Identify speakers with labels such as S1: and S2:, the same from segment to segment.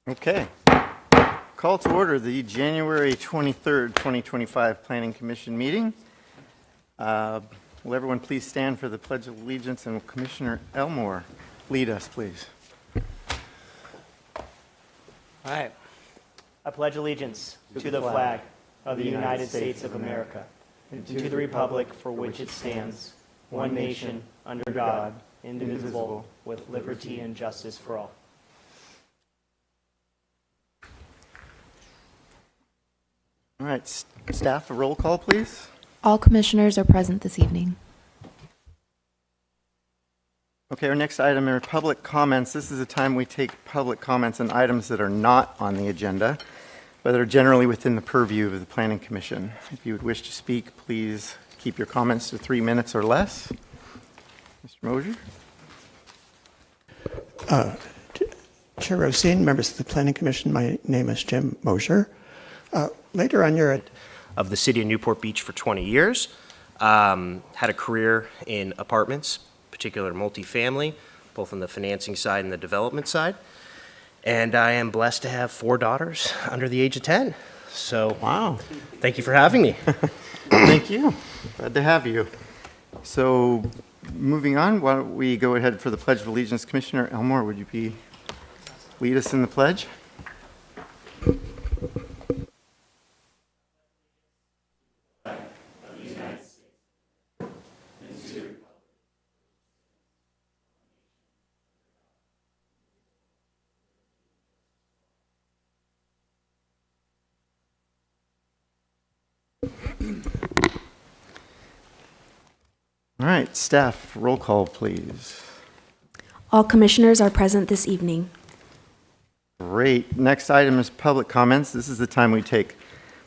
S1: Okay. Call to order the January 23rd, 2025 Planning Commission meeting. Will everyone please stand for the Pledge of Allegiance, and will Commissioner Elmore lead us, please?
S2: All right. I pledge allegiance to the flag of the United States of America and to the republic for which it stands, one nation, under God, indivisible, with liberty and justice for all.
S1: All right, staff, a roll call, please.
S3: All commissioners are present this evening.
S1: Okay, our next item are public comments. This is the time we take public comments on items that are not on the agenda, but that are generally within the purview of the Planning Commission. If you would wish to speak, please keep your comments to 3 minutes or less. Mr. Mosier?
S4: Chair Rosine, members of the Planning Commission, my name is Jim Mosier. Later on your
S2: Of the city of Newport Beach for 20 years. Had a career in apartments, particular multifamily, both on the financing side and the development side. And I am blessed to have 4 daughters under the age of 10. So,
S1: Wow.
S2: thank you for having me.
S1: Thank you. Glad to have you. So, moving on, why don't we go ahead for the Pledge of Allegiance. Commissioner Elmore, would you lead us in the pledge? All right, staff, roll call, please.
S3: All commissioners are present this evening.
S1: Great. Next item is public comments. This is the time we take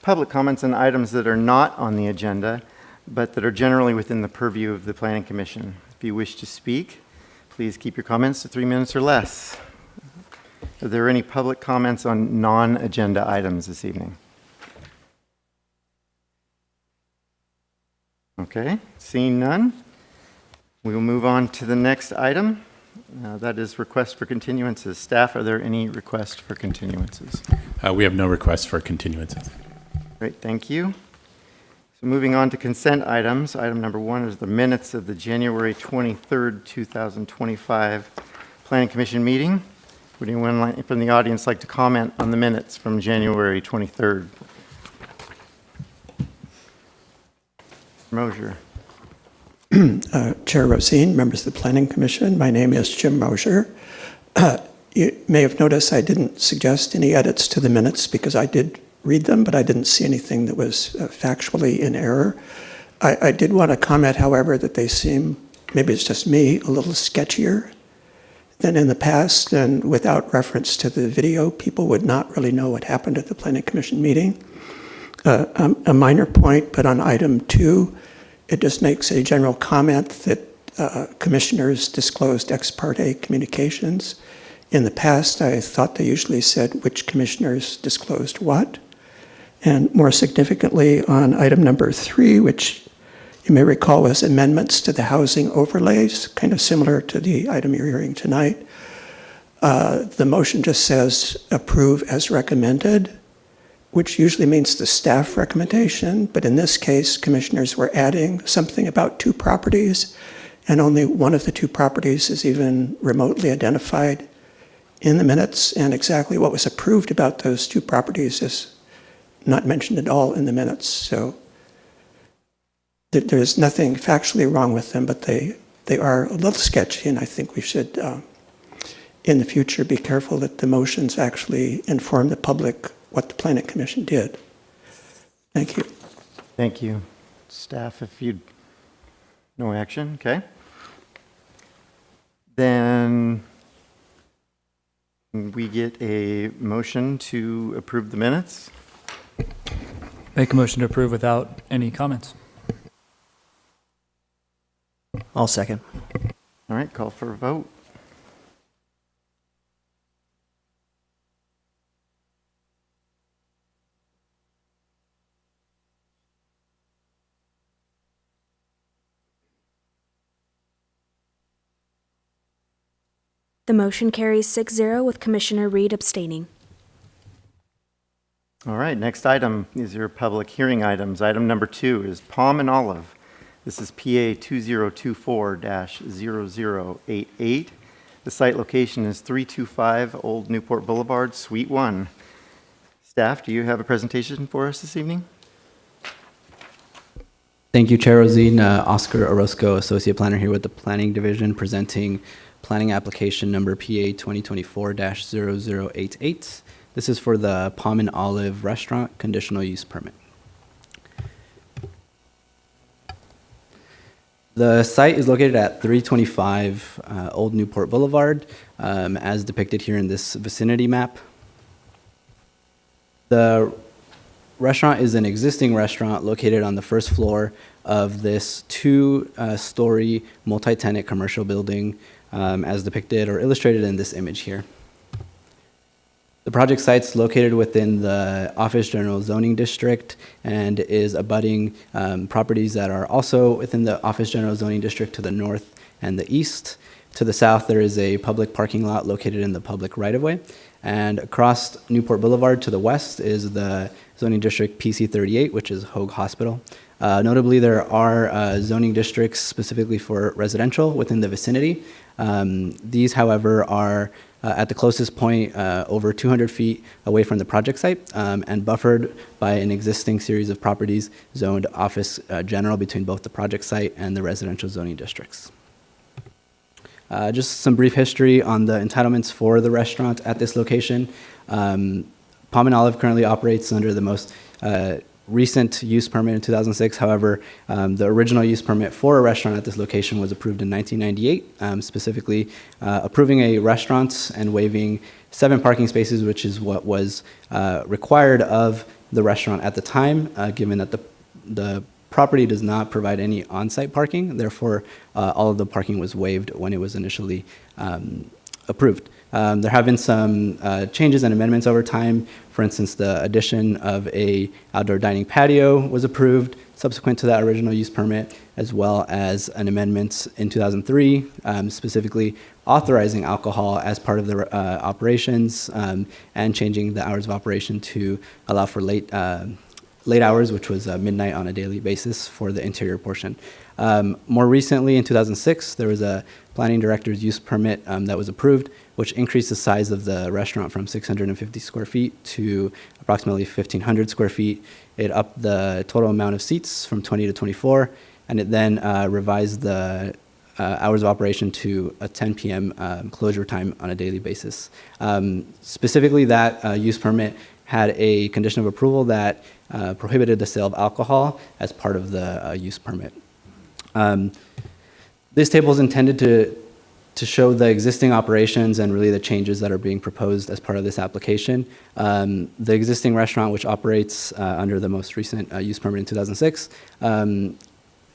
S1: public comments on items that are not on the agenda, but that are generally within the purview of the Planning Commission. If you wish to speak, please keep your comments to 3 minutes or less. Are there any public comments on non-agenda items this evening? Okay, seeing none, we will move on to the next item. That is request for continuances. Staff, are there any requests for continuances?
S5: We have no requests for continuances.
S1: Great, thank you. So moving on to consent items. Item number 1 is the minutes of the January 23rd, 2025 Planning Commission meeting. Would anyone from the audience like to comment on the minutes from January 23rd? Mosier.
S4: Chair Rosine, members of the Planning Commission, my name is Jim Mosier. You may have noticed I didn't suggest any edits to the minutes because I did read them, but I didn't see anything that was factually in error. I did want to comment, however, that they seem, maybe it's just me, a little sketchier than in the past, and without reference to the video, people would not really know what happened at the Planning Commission meeting. A minor point, but on item 2, it just makes a general comment that commissioners disclosed ex parte communications. In the past, I thought they usually said which commissioners disclosed what. And more significantly, on item number 3, which you may recall was amendments to the housing overlays, kind of similar to the item you're hearing tonight, the motion just says approve as recommended, which usually means the staff recommendation, but in this case, commissioners were adding something about 2 properties, and only one of the 2 properties is even remotely identified in the minutes, and exactly what was approved about those 2 properties is not mentioned at all in the minutes. So there's nothing factually wrong with them, but they are a little sketchy, and I think we should, in the future, be careful that the motions actually inform the public what the Planning Commission did. Thank you.
S1: Thank you. Staff, if you'd, no action, okay. Then we get a motion to approve the minutes.
S6: Make a motion to approve without any comments.
S2: I'll second.
S1: All right, call for a vote.
S7: The motion carries 6-0 with Commissioner Reed abstaining.
S1: All right, next item is your public hearing items. Item number 2 is Palm and Olive. This is PA 2024-0088. The site location is 325 Old Newport Boulevard, Suite 1. Staff, do you have a presentation for us this evening?
S7: Thank you, Chair Rosine. Oscar Orozco, Associate Planner here with the Planning Division, presenting planning application number PA 2024-0088. This is for the Palm and Olive Restaurant Conditional Use Permit. The site is located at 325 Old Newport Boulevard, as depicted here in this vicinity map. The restaurant is an existing restaurant located on the first floor of this two-story multi-tenant commercial building, as depicted or illustrated in this image here. The project site's located within the Office General Zoning District and is abutting properties that are also within the Office General Zoning District to the north and the east. To the south, there is a public parking lot located in the public right-of-way. And across Newport Boulevard to the west is the zoning district PC38, which is Hoag Hospital. Notably, there are zoning districts specifically for residential within the vicinity. These, however, are at the closest point over 200 feet away from the project site and buffered by an existing series of properties zoned Office General between both the project site and the residential zoning districts. Just some brief history on the entitlements for the restaurant at this location. Palm and Olive currently operates under the most recent use permit in 2006. However, the original use permit for a restaurant at this location was approved in 1998, specifically approving a restaurant and waiving 7 parking spaces, which is what was required of the restaurant at the time, given that the property does not provide any on-site parking. Therefore, all of the parking was waived when it was initially approved. There have been some changes and amendments over time. For instance, the addition of a outdoor dining patio was approved subsequent to that original use permit, as well as an amendment in 2003, specifically authorizing alcohol as part of the operations and changing the hours of operation to allow for late hours, which was midnight on a daily basis for the interior portion. More recently, in 2006, there was a planning director's use permit that was approved, which increased the size of the restaurant from 650 square feet to approximately 1,500 square feet. It upped the total amount of seats from 20 to 24, and it then revised the hours of operation to a 10 p.m. Closure time on a daily basis. Specifically, that use permit had a condition of approval that prohibited the sale of alcohol as part of the use permit. This table is intended to show the existing operations and really the changes that are being proposed as part of this application. The existing restaurant, which operates under the most recent use permit in 2006,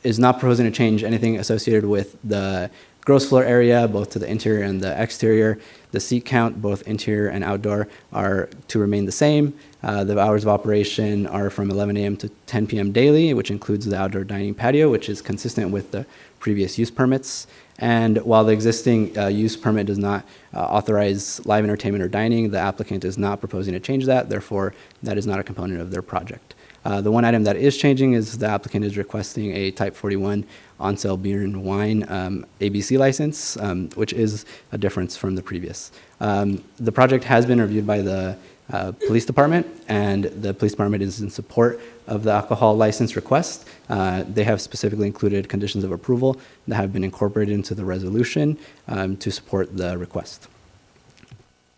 S7: is not proposing to change anything associated with the gross floor area, both to the interior and the exterior. The seat count, both interior and outdoor, are to remain the same. The hours of operation are from 11 a.m. to 10 p.m. daily, which includes the outdoor dining patio, which is consistent with the previous use permits. And while the existing use permit does not authorize live entertainment or dining, the applicant is not proposing to change that. Therefore, that is not a component of their project. The one item that is changing is the applicant is requesting a Type 41 on-sale beer and wine ABC license, which is a difference from the previous. The project has been reviewed by the police department, and the police department is in support of the alcohol license request. They have specifically included conditions of approval that have been incorporated into the resolution to support the request.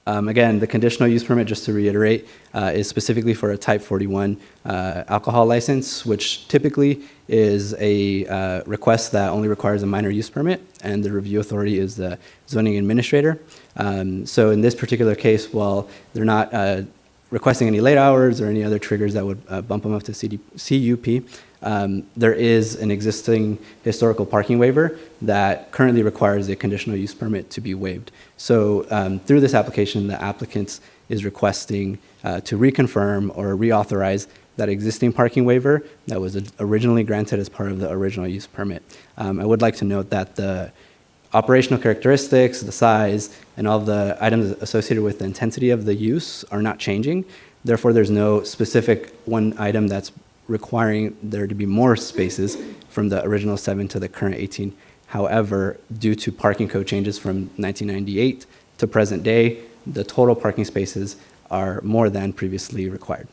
S7: Again, the conditional use permit, just to reiterate, is specifically for a Type 41 alcohol license, which typically is a request that only requires a minor use permit, and the review authority is the zoning administrator. So in this particular case, while they're not requesting any late hours or any other triggers that would bump them up to CUP, there is an existing historical parking waiver that currently requires a conditional use permit to be waived. So through this application, the applicant is requesting to reconfirm or reauthorize that existing parking waiver that was originally granted as part of the original use permit. I would like to note that the operational characteristics, the size, and all of the items associated with the intensity of the use are not changing. Therefore, there's no specific one item that's requiring there to be more spaces from the original 7 to the current 18. However, due to parking code changes from 1998 to present day, the total parking spaces are more than previously required.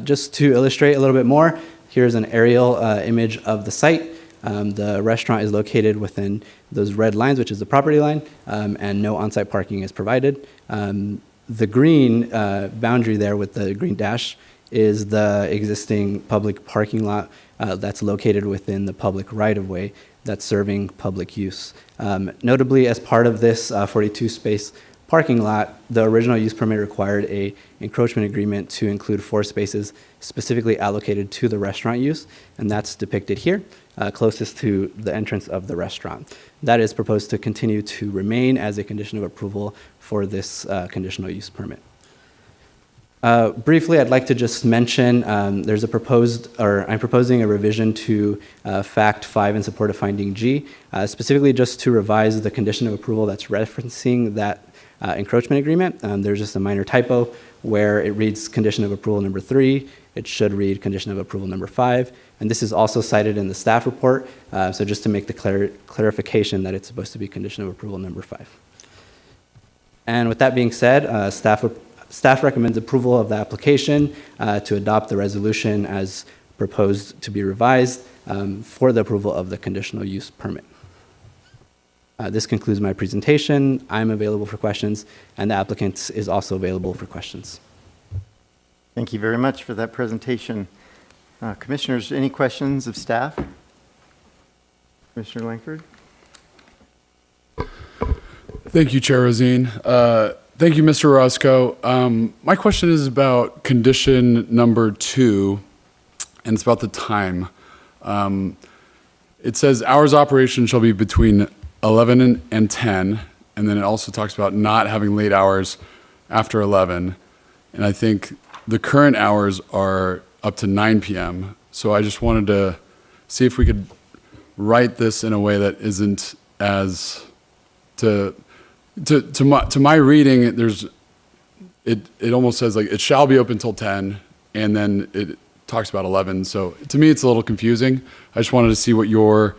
S7: Just to illustrate a little bit more, here's an aerial image of the site. The restaurant is located within those red lines, which is the property line, and no on-site parking is provided. The green boundary there with the green dash is the existing public parking lot that's located within the public right-of-way that's serving public use. Notably, as part of this 42-space parking lot, the original use permit required a encroachment agreement to include 4 spaces specifically allocated to the restaurant use, and that's depicted here, closest to the entrance of the restaurant. That is proposed to continue to remain as a condition of approval for this conditional use permit. Briefly, I'd like to just mention I'm proposing a revision to Fact 5 in support of Finding G, specifically just to revise the condition of approval that's referencing that encroachment agreement. There's just a minor typo where it reads condition of approval number 3. It should read condition of approval number 5. And this is also cited in the staff report, so just to make the clarification that it's supposed to be condition of approval number 5. And with that being said, staff recommends approval of the application to adopt the resolution as proposed to be revised for the approval of the conditional use permit. This concludes my presentation. I'm available for questions, and the applicant is also available for questions.
S1: Thank you very much for that presentation. Commissioners, any questions of staff? Commissioner Langford?
S8: Thank you, Chair Rosine. Thank you, Mr. Roscoe. My question is about condition number 2, and it's about the time. It says hours of operation shall be between 11 and 10, and then it also talks about not having late hours after 11. And I think the current hours are up to 9 p.m. So I just wanted to see if we could write this in a way that isn't as to my reading. It almost says like it shall be open till 10, and then it talks about 11. So to me, it's a little confusing. I just wanted to see what your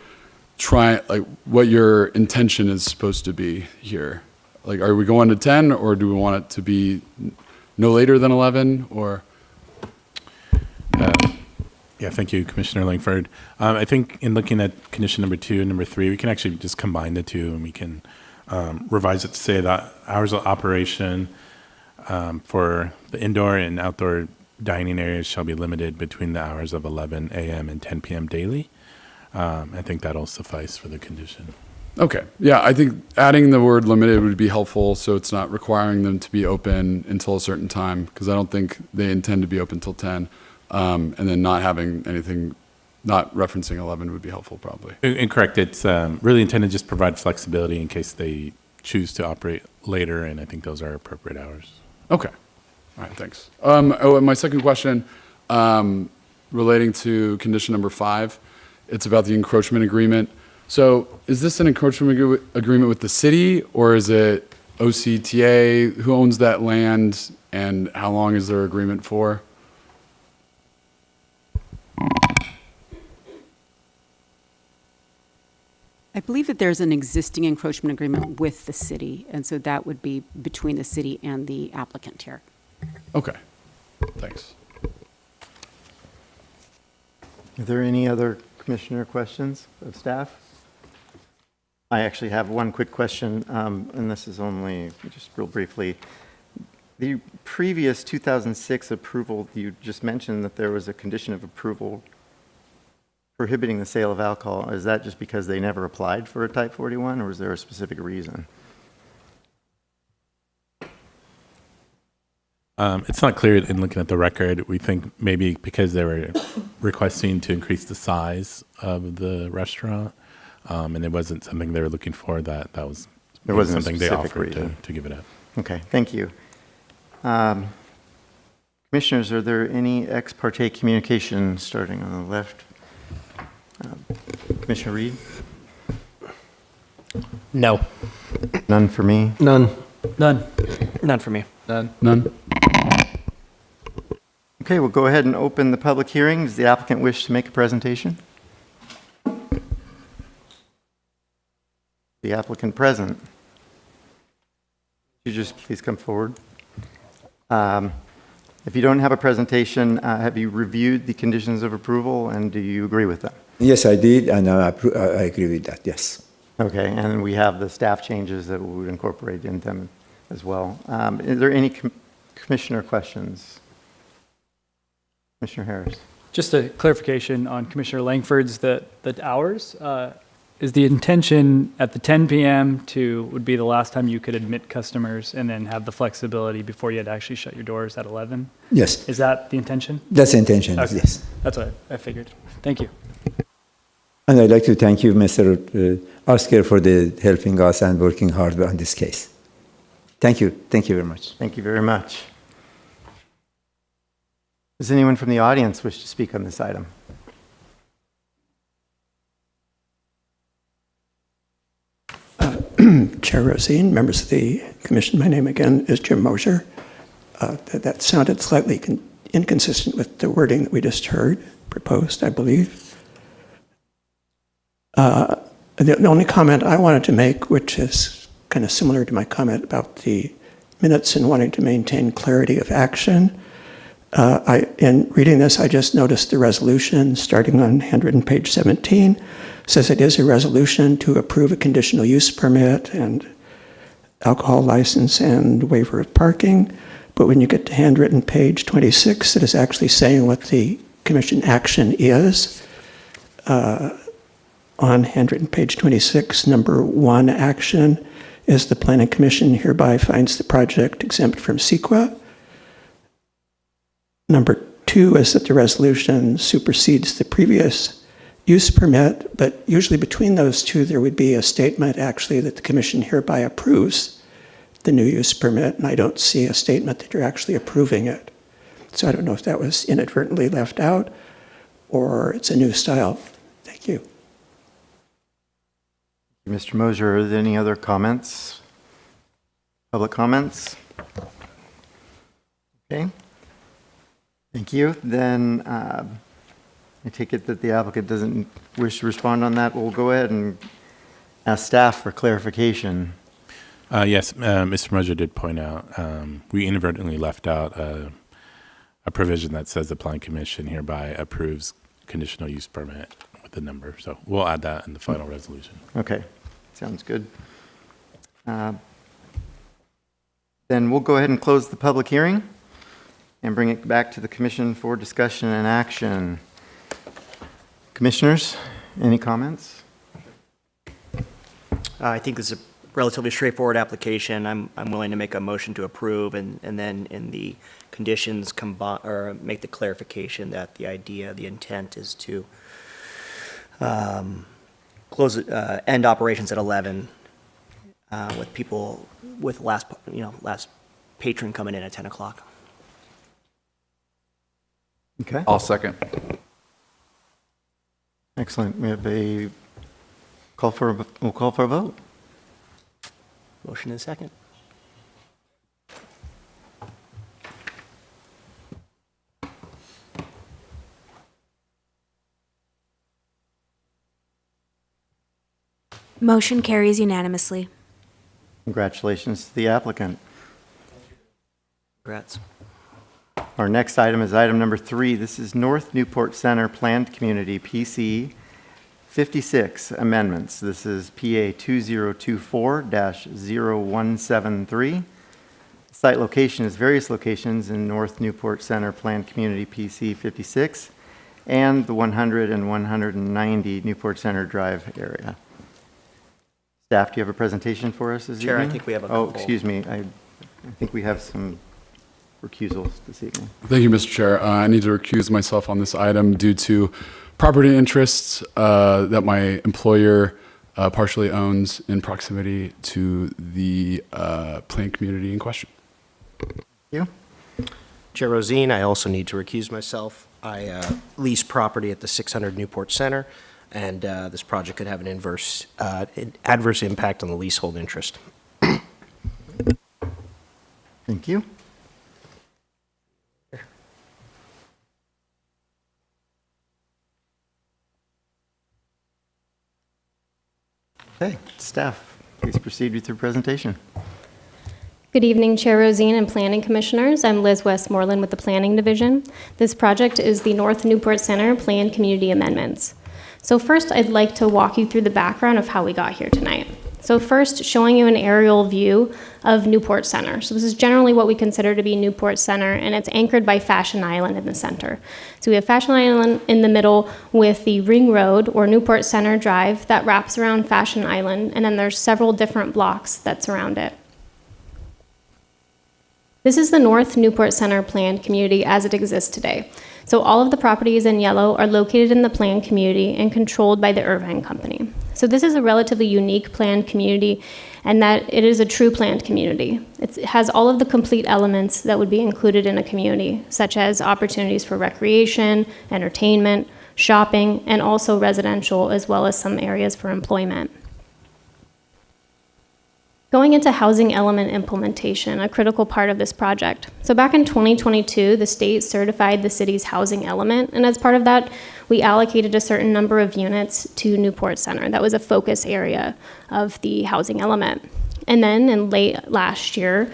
S8: what your intention is supposed to be here. Like, are we going to 10, or do we want it to be no later than 11, or?
S5: Yeah, thank you, Commissioner Langford. I think in looking at condition number 2 and number 3, we can actually just combine the two, and we can revise it to say that hours of operation for the indoor and outdoor dining areas shall be limited between the hours of 11 a.m. and 10 p.m. daily. I think that'll suffice for the condition.
S8: Okay. Yeah, I think adding the word limited would be helpful, so it's not requiring them to be open until a certain time, because I don't think they intend to be open till 10. And then not having anything, not referencing 11 would be helpful, probably.
S5: Incorrect. It's really intended to just provide flexibility in case they choose to operate later, and I think those are appropriate hours.
S8: Okay. All right, thanks. And my second question, relating to condition number 5, it's about the encroachment agreement. So is this an encroachment agreement with the city, or is it OCTA? Who owns that land, and how long is their agreement for?
S9: I believe that there's an existing encroachment agreement with the city, and so that would be between the city and the applicant here.
S8: Okay, thanks.
S1: Are there any other commissioner questions of staff? I actually have one quick question, and this is only just real briefly. The previous 2006 approval, you just mentioned that there was a condition of approval prohibiting the sale of alcohol. Is that just because they never applied for a Type 41, or is there a specific reason?
S5: It's not clear in looking at the record. We think maybe because they were requesting to increase the size of the restaurant, and it wasn't something they were looking for, that was
S1: There wasn't
S5: something
S1: a
S5: they
S1: specific
S5: offered
S1: reason.
S5: to give it up.
S1: Okay, thank you. Commissioners, are there any ex parte communication starting on the left? Commissioner Reed?
S2: No.
S1: None for me.
S6: None.
S2: None for me.
S6: None.
S8: None?
S1: Okay, we'll go ahead and open the public hearing. Does the applicant wish to make a presentation? The applicant present. Could you just please come forward? If you don't have a presentation, have you reviewed the conditions of approval and do you agree with them?
S10: Yes, I did, and I agree with that, yes.
S1: Okay, and we have the staff changes that we would incorporate in them as well. Is there any commissioner questions? Commissioner Harris.
S6: Just a clarification on Commissioner Langford's, the hours. Is the intention at the 10 p.m. would be the last time you could admit customers and then have the flexibility before you had to actually shut your doors at 11?
S10: Yes,
S6: Is that the intention?
S10: that's the intention,
S6: Okay.
S10: yes.
S6: That's what I figured. Thank you.
S10: And I'd like to thank you, Mr. Oskar, for helping us and working hard on this case. Thank you very much.
S1: Thank you very much. Does anyone from the audience wish to speak on this item?
S4: Chair Rosine, members of the commission, my name again is Jim Mosher. That sounded slightly inconsistent with the wording that we just heard, proposed, I believe. The only comment I wanted to make, which is kind of similar to my comment about the minutes and wanting to maintain clarity of action, in reading this, I just noticed the resolution starting on handwritten page 17 says it is a resolution to approve a conditional use permit and alcohol license and waiver of parking. But when you get to handwritten page 26, it is actually saying what the commission action is. On handwritten page 26, number 1 action is the Planning Commission hereby finds the project exempt from CEQA. Number 2 is that the resolution supersedes the previous use permit, but usually between those two there would be a statement actually that the commission hereby approves the new use permit, and I don't see a statement that you're actually approving it. So I don't know if that was inadvertently left out or it's a new style. Thank you.
S1: Mr. Mosher, are there any other comments? Public comments? Okay. Thank you. Then I take it that the applicant doesn't wish to respond on that. We'll go ahead and ask staff for clarification.
S5: Yes, Mr. Mosher did point out, we inadvertently left out a provision that says the Planning Commission hereby approves conditional use permit with the number. So we'll add that in the final resolution.
S1: Okay, sounds good. Then we'll go ahead and close the public hearing and bring it back to the commission for discussion and action. Commissioners, any comments?
S2: I think this is a relatively straightforward application. I'm willing to make a motion to approve and then in the conditions combine or make the clarification that the idea, the intent is to end operations at 11 with people with last patron coming in at 10 o'clock.
S1: Okay,
S8: I'll second.
S1: excellent. We have we'll call for a vote.
S2: Motion is second.
S3: Motion carries unanimously.
S1: Congratulations to the applicant.
S2: Congrats.
S1: Our next item is item number 3. This is North Newport Center Planned Community, PC 56 amendments. This is PA 2024-0173. Site location is various locations in North Newport Center Planned Community, PC 56, and the 100 and 190 Newport Center Drive area. Staff, do you have a presentation for us this
S2: Chair, I
S1: evening?
S2: think we have a
S1: Oh,
S2: couple.
S1: excuse me. I think we have some recusals this evening.
S8: Thank you, Mr. Chair. I need to recuse myself on this item due to property interests that my employer partially owns in proximity to the planned community in question.
S1: You?
S11: Chair Rosine, I also need to recuse myself. I lease property at the 600 Newport Center, and this project could have an adverse impact on the leasehold interest.
S1: Thank you. Okay, staff, please proceed with your presentation.
S12: Good evening, Chair Rosine and Planning Commissioners. I'm Liz Westmoreland with the Planning Division. This project is the North Newport Center Planned Community Amendments. So first, I'd like to walk you through the background of how we got here tonight. So first, showing you an aerial view of Newport Center. So this is generally what we consider to be Newport Center, and it's anchored by Fashion Island in the center. So we have Fashion Island in the middle with the Ring Road, or Newport Center Drive, that wraps around Fashion Island, and then there's several different blocks that surround it. This is the North Newport Center planned community as it exists today. So all of the properties in yellow are located in the planned community and controlled by the Irvine Company. So this is a relatively unique planned community, and that it is a true planned community. It has all of the complete elements that would be included in a community, such as opportunities for recreation, entertainment, shopping, and also residential, as well as some areas for employment. Going into housing element implementation, a critical part of this project. So back in 2022, the state certified the city's housing element, and as part of that, we allocated a certain number of units to Newport Center. That was a focus area of the housing element. And then in late last year,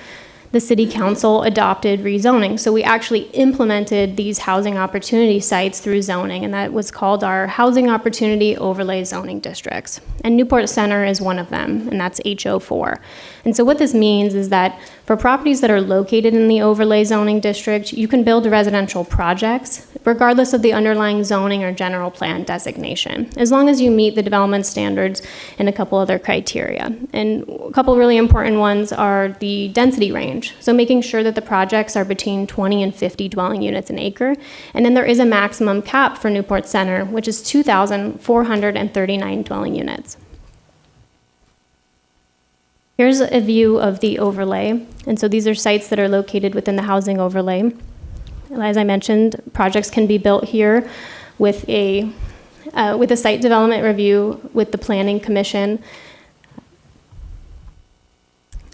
S12: the city council adopted rezoning. So we actually implemented these housing opportunity sites through zoning, and that was called our Housing Opportunity Overlay Zoning Districts. And Newport Center is one of them, and that's HO4. And so what this means is that for properties that are located in the overlay zoning district, you can build residential projects regardless of the underlying zoning or general plan designation, as long as you meet the development standards and a couple other criteria. And a couple really important ones are the density range. So making sure that the projects are between 20 and 50 dwelling units an acre. And then there is a maximum cap for Newport Center, which is 2,439 dwelling units. Here's a view of the overlay. And so these are sites that are located within the housing overlay. As I mentioned, projects can be built here with a site development review with the Planning Commission.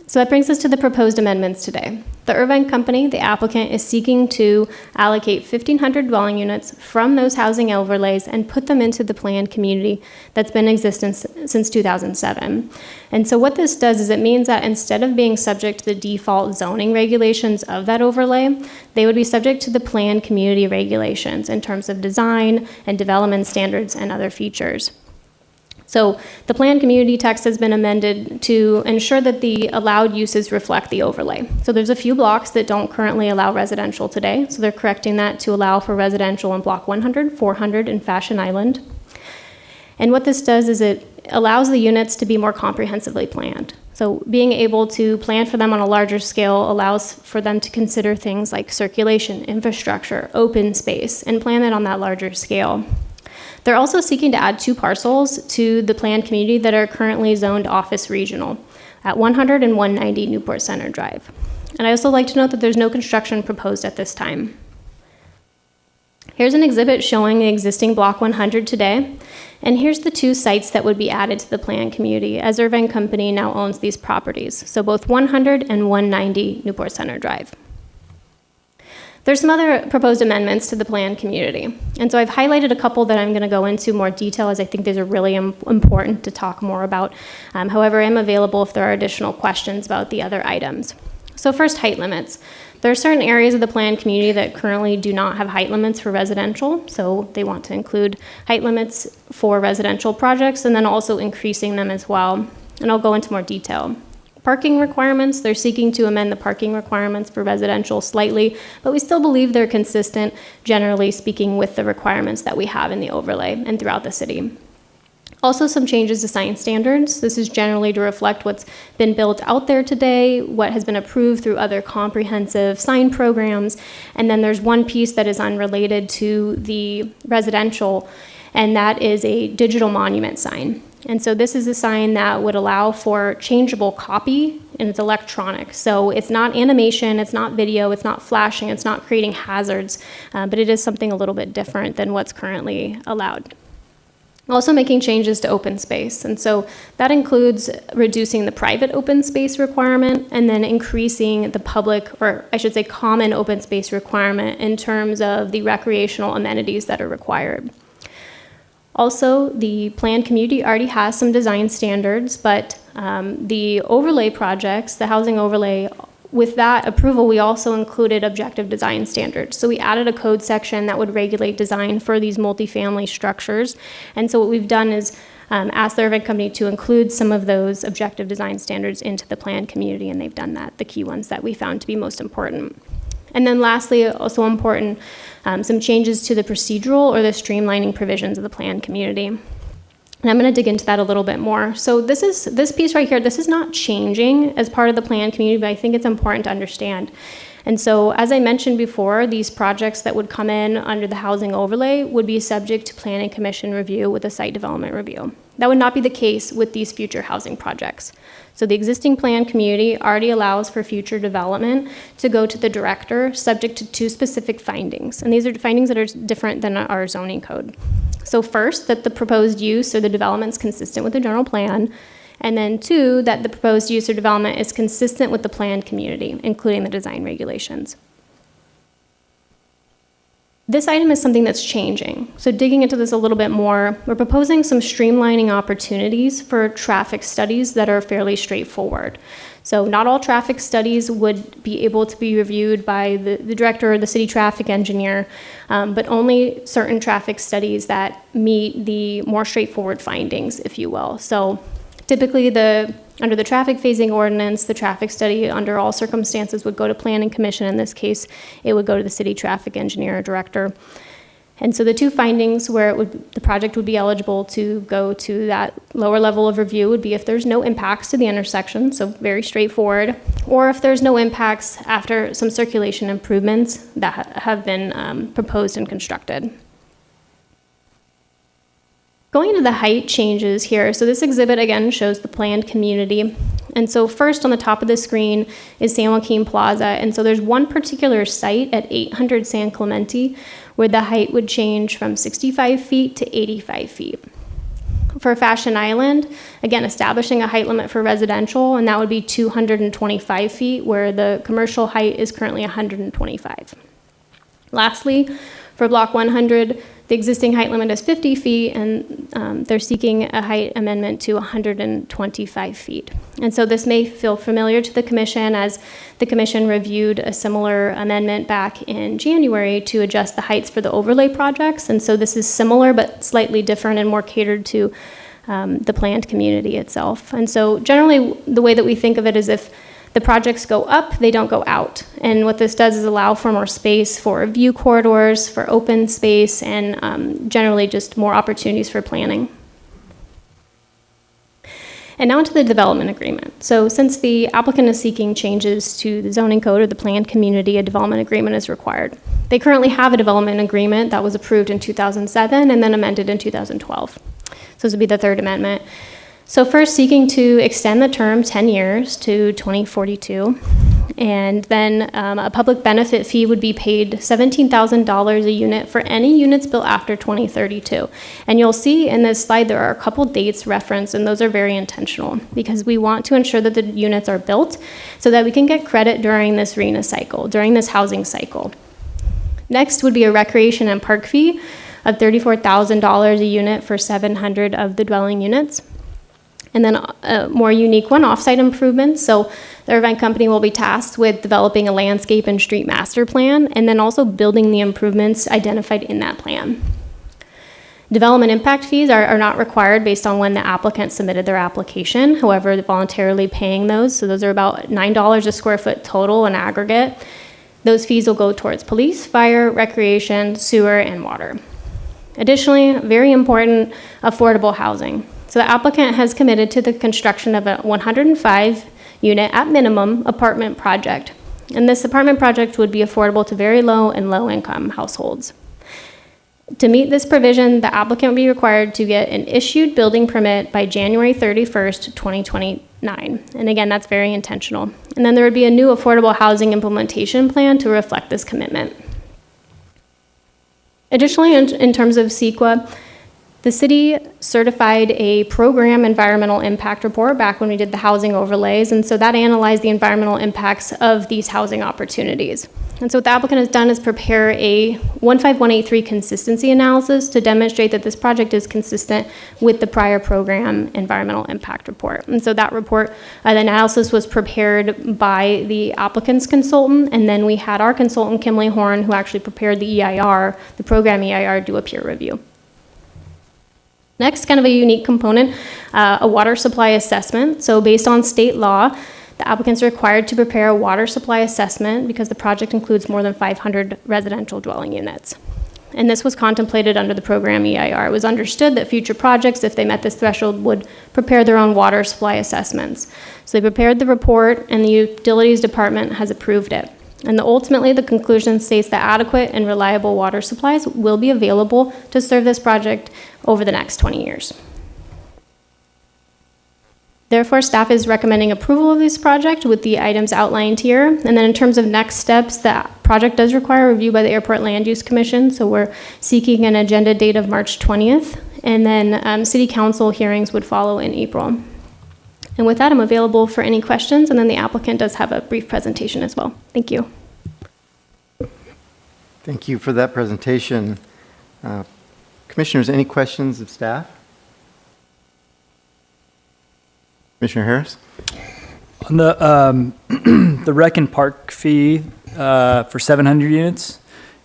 S12: So that brings us to the proposed amendments today. The Irvine Company, the applicant, is seeking to allocate 1,500 dwelling units from those housing overlays and put them into the planned community that's been in existence since 2007. And so what this does is it means that instead of being subject to the default zoning regulations of that overlay, they would be subject to the planned community regulations in terms of design and development standards and other features. So the planned community text has been amended to ensure that the allowed uses reflect the overlay. So there's a few blocks that don't currently allow residential today, so they're correcting that to allow for residential in Block 100, 400, and Fashion Island. And what this does is it allows the units to be more comprehensively planned. So being able to plan for them on a larger scale allows for them to consider things like circulation, infrastructure, open space, and plan it on that larger scale. They're also seeking to add 2 parcels to the planned community that are currently zoned office regional at 100 and 190 Newport Center Drive. And I also like to note that there's no construction proposed at this time. Here's an exhibit showing the existing Block 100 today, and here's the 2 sites that would be added to the planned community as Irvine Company now owns these properties, so both 100 and 190 Newport Center Drive. There's some other proposed amendments to the planned community. And so I've highlighted a couple that I'm going to go into more detail as I think these are really important to talk more about. However, I'm available if there are additional questions about the other items. So first, height limits. There are certain areas of the planned community that currently do not have height limits for residential, so they want to include height limits for residential projects and then also increasing them as well. And I'll go into more detail. Parking requirements, they're seeking to amend the parking requirements for residential slightly, but we still believe they're consistent, generally speaking, with the requirements that we have in the overlay and throughout the city. Also, some changes to sign standards. This is generally to reflect what's been built out there today, what has been approved through other comprehensive sign programs, and then there's one piece that is unrelated to the residential, and that is a digital monument sign. And so this is a sign that would allow for changeable copy, and it's electronic. So it's not animation, it's not video, it's not flashing, it's not creating hazards, but it is something a little bit different than what's currently allowed. Also making changes to open space. And so that includes reducing the private open space requirement and then increasing the public, or I should say common open space requirement in terms of the recreational amenities that are required. Also, the planned community already has some design standards, but the overlay projects, the housing overlay, with that approval, we also included objective design standards. So we added a code section that would regulate design for these multifamily structures. And so what we've done is asked the Irvine Company to include some of those objective design standards into the planned community, and they've done that, the key ones that we found to be most important. And then lastly, also important, some changes to the procedural or the streamlining provisions of the planned community. And I'm going to dig into that a little bit more. So this piece right here, this is not changing as part of the planned community, but I think it's important to understand. And so as I mentioned before, these projects that would come in under the housing overlay would be subject to planning commission review with a site development review. That would not be the case with these future housing projects. So the existing planned community already allows for future development to go to the director subject to two specific findings. And these are findings that are different than our zoning code. So first, that the proposed use or the development is consistent with the general plan. And then two, that the proposed use or development is consistent with the planned community, including the design regulations. This item is something that's changing. So digging into this a little bit more, we're proposing some streamlining opportunities for traffic studies that are fairly straightforward. So not all traffic studies would be able to be reviewed by the director or the city traffic engineer, but only certain traffic studies that meet the more straightforward findings, if you will. So typically, under the traffic phasing ordinance, the traffic study under all circumstances would go to planning commission. In this case, it would go to the city traffic engineer or director. And so the two findings where the project would be eligible to go to that lower level of review would be if there's no impacts to the intersection, so very straightforward, or if there's no impacts after some circulation improvements that have been proposed and constructed. Going into the height changes here, so this exhibit again shows the planned community. And so first on the top of the screen is San Joaquin Plaza. And so there's one particular site at 800 San Clemente where the height would change from 65 feet to 85 feet. For Fashion Island, again, establishing a height limit for residential, and that would be 225 feet, where the commercial height is currently 125. Lastly, for Block 100, the existing height limit is 50 feet, and they're seeking a height amendment to 125 feet. And so this may feel familiar to the commission, as the commission reviewed a similar amendment back in January to adjust the heights for the overlay projects. And so this is similar but slightly different and more catered to the planned community itself. And so generally the way that we think of it is if the projects go up, they don't go out. And what this does is allow for more space for view corridors, for open space, and generally just more opportunities for planning. And now into the development agreement. So since the applicant is seeking changes to the zoning code or the planned community, a development agreement is required. They currently have a development agreement that was approved in 2007 and then amended in 2012. So this would be the third amendment. So first, seeking to extend the term 10 years to 2042, and then a public benefit fee would be paid $17,000 a unit for any units built after 2032. And you'll see in this slide there are a couple dates referenced, and those are very intentional because we want to ensure that the units are built so that we can get credit during this RHNA cycle, during this housing cycle. Next would be a recreation and park fee of $34,000 a unit for 700 of the dwelling units. And then a more unique one, off-site improvements. So the Irvine Company will be tasked with developing a landscape and street master plan, and then also building the improvements identified in that plan. Development impact fees are not required based on when the applicant submitted their application. However, they're voluntarily paying those. So those are about $9 a square foot total in aggregate. Those fees will go towards police, fire, recreation, sewer, and water. Additionally, very important, affordable housing. So the applicant has committed to the construction of a 105-unit, at minimum, apartment project. And this apartment project would be affordable to very low and low-income households. To meet this provision, the applicant would be required to get an issued building permit by January 31st, 2029. And again, that's very intentional. And then there would be a new affordable housing implementation plan to reflect this commitment. Additionally, in terms of CEQA, The city certified a program environmental impact report back when we did the housing overlays, and so that analyzed the environmental impacts of these housing opportunities. And so what the applicant has done is prepare a 15183 consistency analysis to demonstrate that this project is consistent with the prior program environmental impact report. And so that report, the analysis was prepared by the applicant's consultant, and then we had our consultant, Kimley Horn, who actually prepared the EIR, the program EIR, do a peer review. Next, kind of a unique component, a water supply assessment. So based on state law, the applicants are required to prepare a water supply assessment because the project includes more than 500 residential dwelling units. And this was contemplated under the program EIR. It was understood that future projects, if they met this threshold, would prepare their own water supply assessments. So they prepared the report, and the Utilities Department has approved it. And ultimately, the conclusion states that adequate and reliable water supplies will be available to serve this project over the next 20 years. Therefore, staff is recommending approval of this project with the items outlined here. And then in terms of next steps, the project does require review by the Airport Land Use Commission, so we're seeking an agenda date of March 20th. And then City Council hearings would follow in April. And with that, I'm available for any questions, and then the applicant does have a brief presentation as well. Thank you.
S1: Thank you for that presentation. Commissioners, any questions of staff? Commissioner Harris?
S6: On the the rec and park fee for 700 units,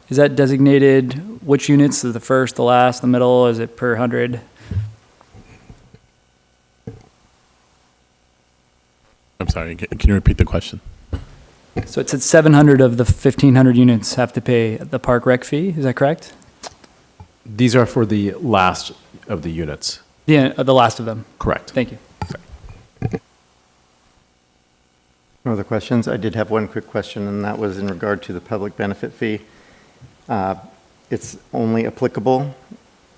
S6: is that designated which units? Is the first, the last, the middle? Is it per 100?
S5: I'm sorry, can you repeat the question?
S6: So it said 700 of the 1,500 units have to pay the park rec fee. Is that correct?
S13: These are for the last of the units.
S6: Yeah, the last of them.
S13: Correct.
S6: Thank you.
S1: No other questions? I did have one quick question, and that was in regard to the public benefit fee. It's only applicable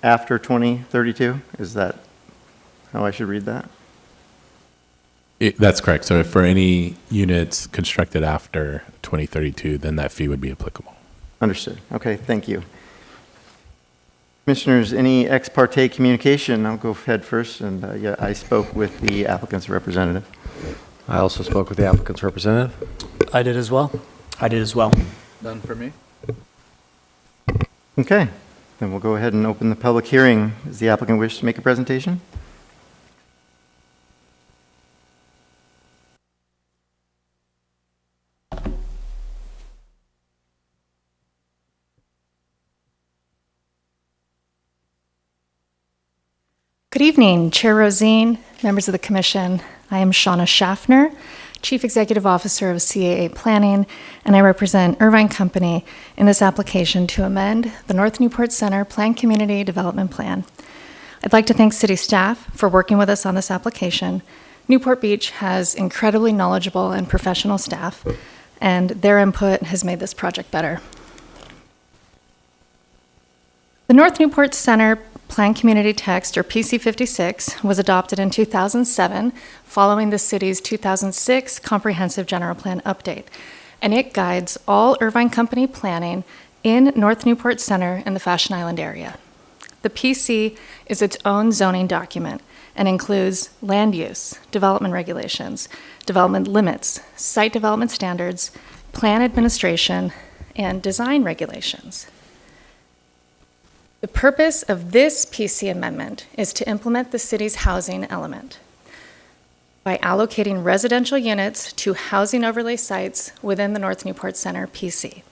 S1: after 2032? Is that how I should read that?
S5: That's correct. So if for any units constructed after 2032, then that fee would be applicable.
S1: Understood. Okay, thank you. Commissioners, any ex parte communication? I'll go ahead first, and yeah, I spoke with the applicant's representative.
S13: I also spoke with the applicant's representative.
S6: I did as well.
S2: I did as well.
S13: None for me.
S1: Okay, then we'll go ahead and open the public hearing. Does the applicant wish to make a presentation?
S14: Good evening, Chair Rosine, members of the Commission. I am Shauna Schaffner, Chief Executive Officer of CAA Planning, and I represent Irvine Company in this application to amend the North Newport Center Planned Community Development Plan. I'd like to thank City staff for working with us on this application. Newport Beach has incredibly knowledgeable and professional staff, and their input has made this project better. The North Newport Center Planned Community Text, or PC56, was adopted in 2007 following the city's 2006 Comprehensive General Plan update, and it guides all Irvine Company planning in North Newport Center in the Fashion Island area. The PC is its own zoning document and includes land use, development regulations, development limits, site development standards, plan administration, and design regulations. The purpose of this PC amendment is to implement the city's housing element by allocating residential units to housing overlay sites within the North Newport Center PC.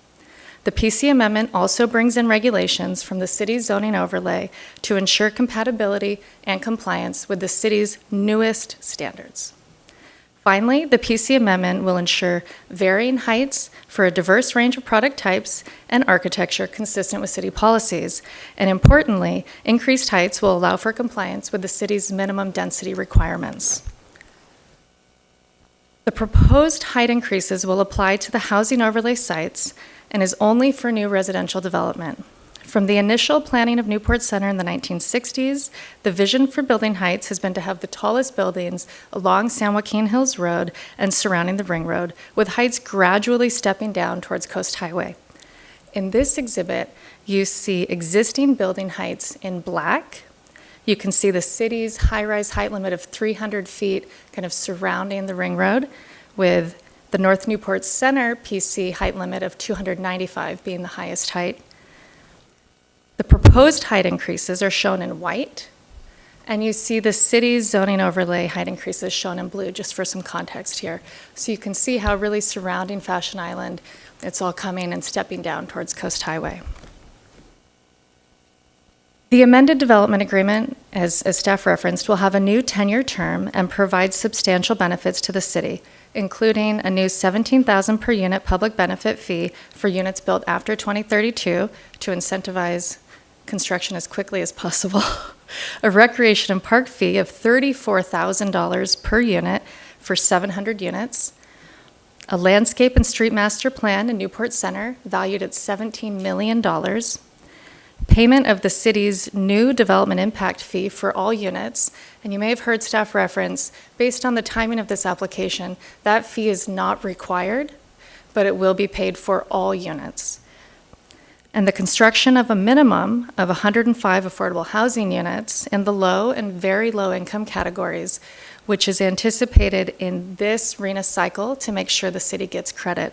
S14: The PC amendment also brings in regulations from the city's zoning overlay to ensure compatibility and compliance with the city's newest standards. Finally, the PC amendment will ensure varying heights for a diverse range of product types and architecture consistent with city policies. And importantly, increased heights will allow for compliance with the city's minimum density requirements. The proposed height increases will apply to the housing overlay sites and is only for new residential development. From the initial planning of Newport Center in the 1960s, the vision for building heights has been to have the tallest buildings along San Joaquin Hills Road and surrounding the Ring Road, with heights gradually stepping down towards Coast Highway. In this exhibit, you see existing building heights in black You can see the city's high-rise height limit of 300 feet kind of surrounding the ring road, with the North Newport Center PC height limit of 295 being the highest height. The proposed height increases are shown in white, and you see the city's zoning overlay height increases shown in blue, just for some context here. So you can see how really surrounding Fashion Island, it's all coming and stepping down towards Coast Highway. The amended development agreement, as staff referenced, will have a new 10-year term and provide substantial benefits to the city, including a new $17,000 per unit public benefit fee for units built after 2032 to incentivize construction as quickly as possible, a recreation and park fee of $34,000 per unit for 700 units, a landscape and street master plan in Newport Center valued at $17 million, payment of the city's new development impact fee for all units, and you may have heard staff reference, based on the timing of this application, that fee is not required, but it will be paid for all units. And the construction of a minimum of 105 affordable housing units in the low and very low income categories, which is anticipated in this RENA cycle to make sure the city gets credit.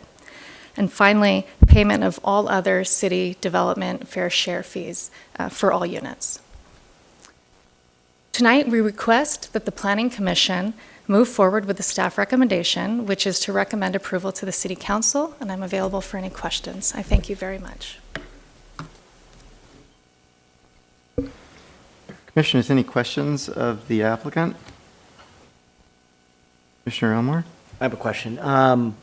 S14: And finally, payment of all other city development fair share fees for all units. Tonight, we request that the Planning Commission move forward with the staff recommendation, which is to recommend approval to the City Council, and I'm available for any questions. I thank you very much.
S1: Commissioners, any questions of the applicant? Commissioner Elmore?
S2: I have a question.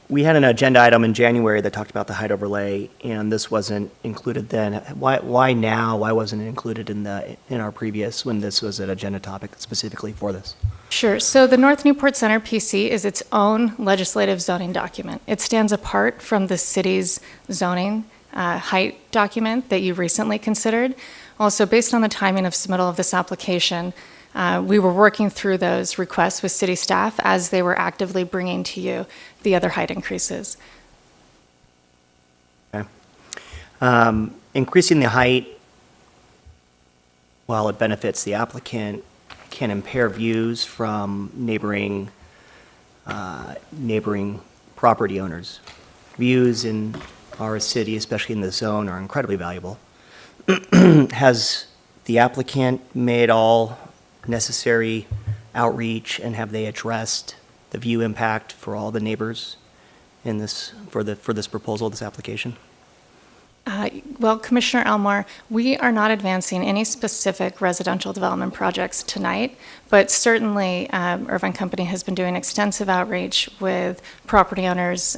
S2: We had an agenda item in January that talked about the height overlay, and this wasn't included then. Why now? Why wasn't it included in our previous, when this was an agenda topic specifically for this?
S14: Sure. So the North Newport Center PC is its own legislative zoning document. It stands apart from the city's zoning height document that you recently considered. Also, based on the timing of submittal of this application, we were working through those requests with city staff as they were actively bringing to you the other height increases.
S2: Okay. Increasing the height, while it benefits the applicant, can impair views from neighboring property owners. Views in our city, especially in the zone, are incredibly valuable. Has the applicant made all necessary outreach, and have they addressed the view impact for all the neighbors in this, for this proposal, this application?
S14: Well, Commissioner Elmore, we are not advancing any specific residential development projects tonight, but certainly Irvine Company has been doing extensive outreach with property owners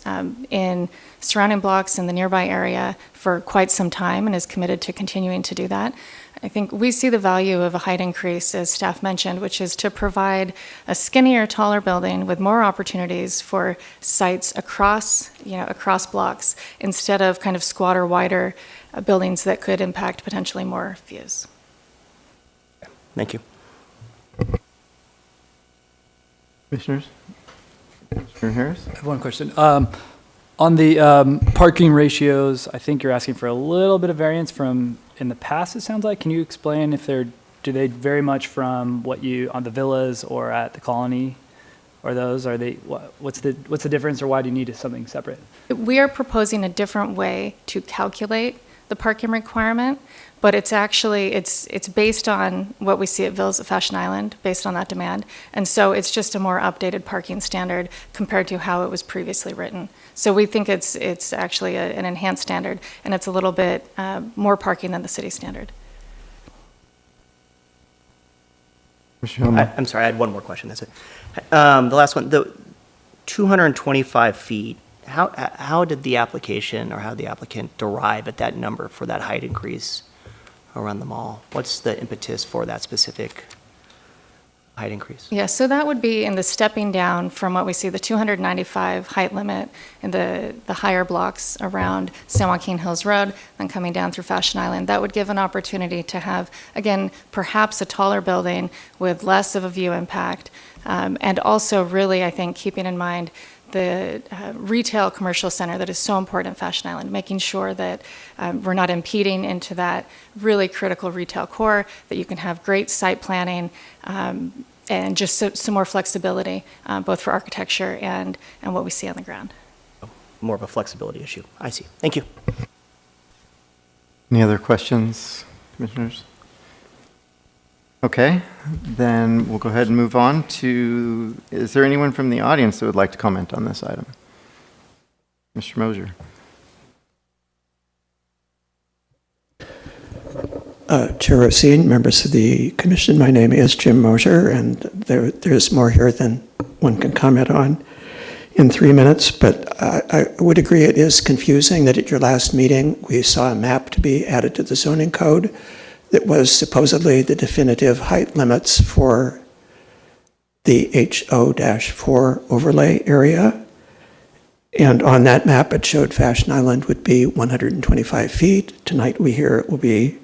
S14: in surrounding blocks in the nearby area for quite some time and is committed to continuing to do that. I think we see the value of a height increase, as staff mentioned, which is to provide a skinnier, taller building with more opportunities for sites across blocks, instead of kind of squatter, wider buildings that could impact potentially more views.
S2: Thank you.
S1: Commissioners? Commissioner Harris?
S6: I have one question. On the parking ratios, I think you're asking for a little bit of variance from in the past, it sounds like. Can you explain if do they vary much from what you, on the villas or at the colony? Or those, are they, what's the difference, or why do you need something separate?
S14: We are proposing a different way to calculate the parking requirement, but it's actually, it's based on what we see at Villas at Fashion Island, based on that demand. And so it's just a more updated parking standard compared to how it was previously written. So we think it's actually an enhanced standard, and it's a little bit more parking than the city standard.
S2: I'm sorry, I had one more question, that's it. The last one, the 225 feet, how did the application, or how did the applicant derive at that number for that height increase around the mall? What's the impetus for that specific height increase?
S14: Yeah, so that would be in the stepping down from what we see, the 295 height limit in the higher blocks around San Joaquin Hills Road, and coming down through Fashion Island. That would give an opportunity to have, again, perhaps a taller building with less of a view impact, and also really, I think, keeping in mind the retail commercial center that is so important in Fashion Island, making sure that we're not impeding into that really critical retail core, that you can have great site planning, and just some more flexibility, both for architecture and what we see on the ground.
S2: More of a flexibility issue. I see. Thank you.
S1: Any other questions, commissioners? Okay, then we'll go ahead and move on to, is there anyone from the audience that would like to comment on this item? Mr. Mosier.
S4: Chair Racine, members of the commission, my name is Jim Mosier, and there's more here than one can comment on in 3 minutes, but I would agree it is confusing that at your last meeting, we saw a map to be added to the zoning code that was supposedly the definitive height limits for the HO-4 overlay area. And on that map, it showed Fashion Island would be 125 feet. Tonight we hear it will be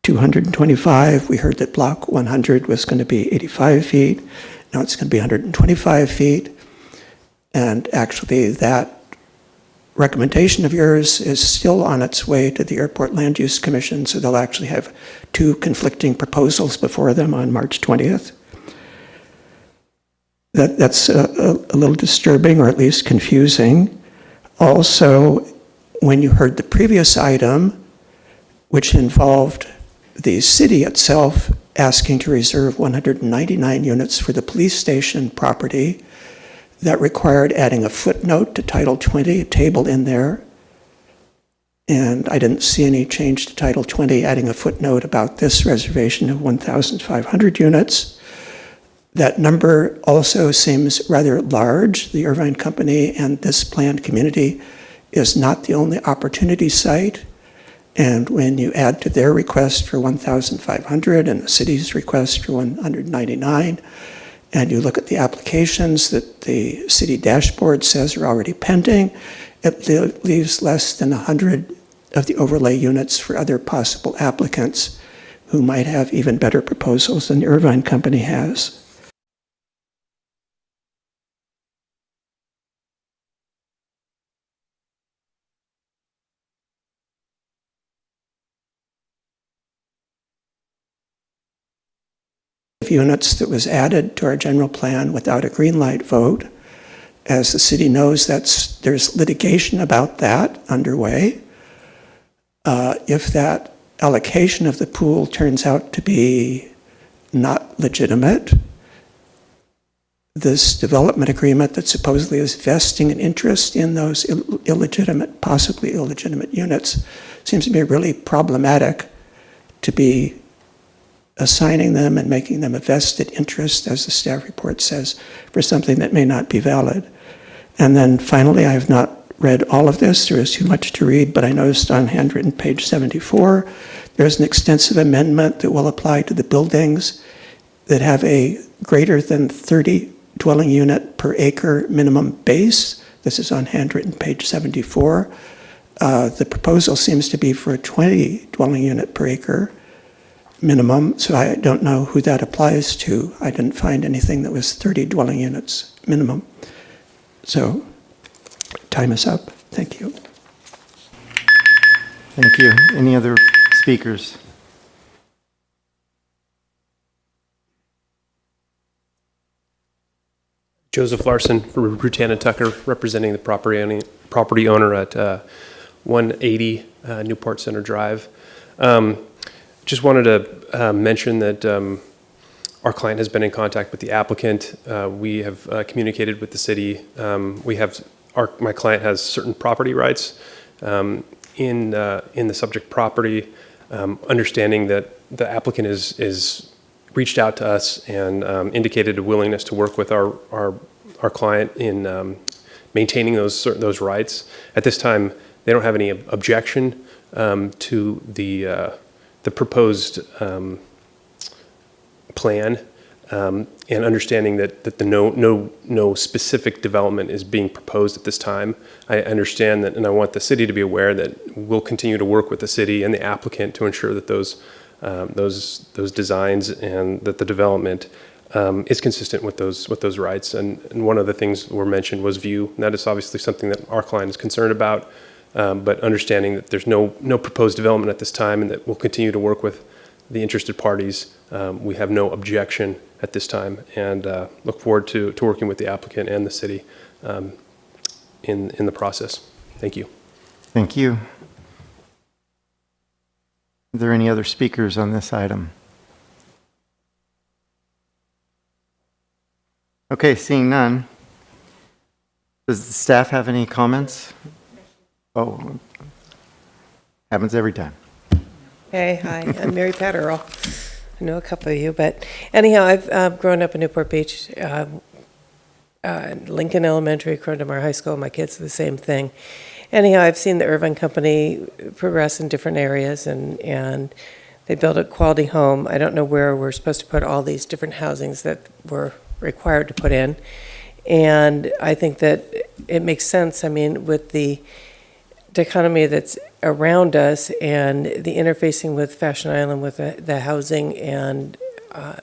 S4: 225. We heard that block 100 was going to be 85 feet. Now it's going to be 125 feet. And actually that recommendation of yours is still on its way to the Airport Land Use Commission, so they'll actually have 2 conflicting proposals before them on March 20th. That's a little disturbing, or at least confusing. Also, when you heard the previous item, which involved the city itself asking to reserve 199 units for the police station property, that required adding a footnote to Title 20, a table in there. And I didn't see any change to Title 20, adding a footnote about this reservation of 1,500 units. That number also seems rather large. The Irvine Company and this planned community is not the only opportunity site. And when you add to their request for 1,500 and the city's request for 199, and you look at the applications that the city dashboard says are already pending, it leaves less than 100 of the overlay units for other possible applicants who might have even better proposals than the Irvine Company has. Units that was added to our general plan without a green light vote. As the city knows, there's litigation about that underway. If that allocation of the pool turns out to be not legitimate, this development agreement that supposedly is vesting an interest in those illegitimate, possibly illegitimate units seems to be really problematic to be assigning them and making them a vested interest, as the staff report says, for something that may not be valid. And then finally, I have not read all of this. There is too much to read, but I noticed on handwritten page 74, there's an extensive amendment that will apply to the buildings that have a greater than 30 dwelling unit per acre minimum base. This is on handwritten page 74. The proposal seems to be for a 20 dwelling unit per acre minimum, so I don't know who that applies to. I didn't find anything that was 30 dwelling units minimum. So time is up. Thank you.
S1: Thank you. Any other speakers?
S15: Joseph Larson from Rutan & Tucker, representing the property owner at 180 Newport Center Drive. Just wanted to mention that our client has been in contact with the applicant. We have communicated with the city. My client has certain property rights in the subject property, understanding that the applicant is reached out to us and indicated a willingness to work with our client in maintaining those rights. At this time, they don't have any objection to the proposed plan, and understanding that no specific development is being proposed at this time. I understand that, and I want the city to be aware that we'll continue to work with the city and the applicant to ensure that those designs and that the development is consistent with those rights. And one of the things were mentioned was view. And that is obviously something that our client is concerned about, but understanding that there's no proposed development at this time and that we'll continue to work with the interested parties. We have no objection at this time and look forward to working with the applicant and the city in the process. Thank you.
S1: Thank you. Are there any other speakers on this item? Okay, seeing none. Does the staff have any comments? Oh, happens every time.
S16: Hey, hi, I'm Mary Pat Earl. I know a couple of you, but anyhow, I've grown up in Newport Beach, Lincoln Elementary, Corona High School. My kids are the same thing. Anyhow, I've seen the Irvine Company progress in different areas, and they build a quality home. I don't know where we're supposed to put all these different housings that we're required to put in. And I think that it makes sense, I mean, with the economy that's around us and the interfacing with Fashion Island, with the housing and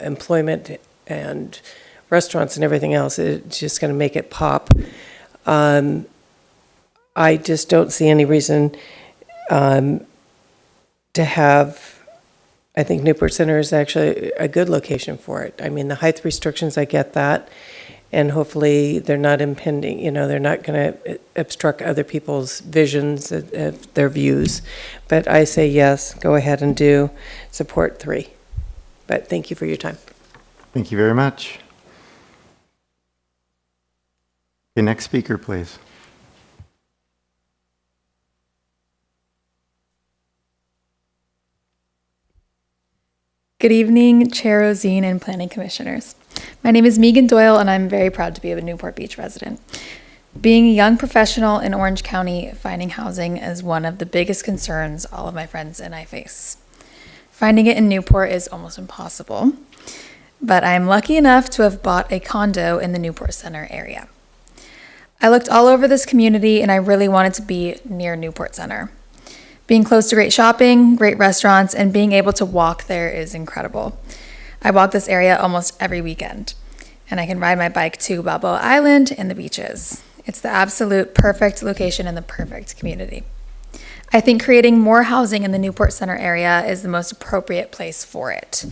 S16: employment and restaurants and everything else, it's just going to make it pop. I just don't see any reason to have, I think Newport Center is actually a good location for it. I mean, the height restrictions, I get that. And hopefully they're not impending, you know, they're not going to obstruct other people's visions, their views. But I say yes, go ahead and do support 3. But thank you for your time.
S1: Thank you very much. Okay, next speaker, please.
S17: Good evening, Chair Rosine and Planning Commissioners. My name is Megan Doyle, and I'm very proud to be a Newport Beach resident. Being a young professional in Orange County, finding housing is one of the biggest concerns all of my friends and I face. Finding it in Newport is almost impossible, but I am lucky enough to have bought a condo in the Newport Center area. I looked all over this community, and I really wanted to be near Newport Center. Being close to great shopping, great restaurants, and being able to walk there is incredible. I walk this area almost every weekend, and I can ride my bike to Balboa Island and the beaches. It's the absolute perfect location and the perfect community. I think creating more housing in the Newport Center area is the most appropriate place for it.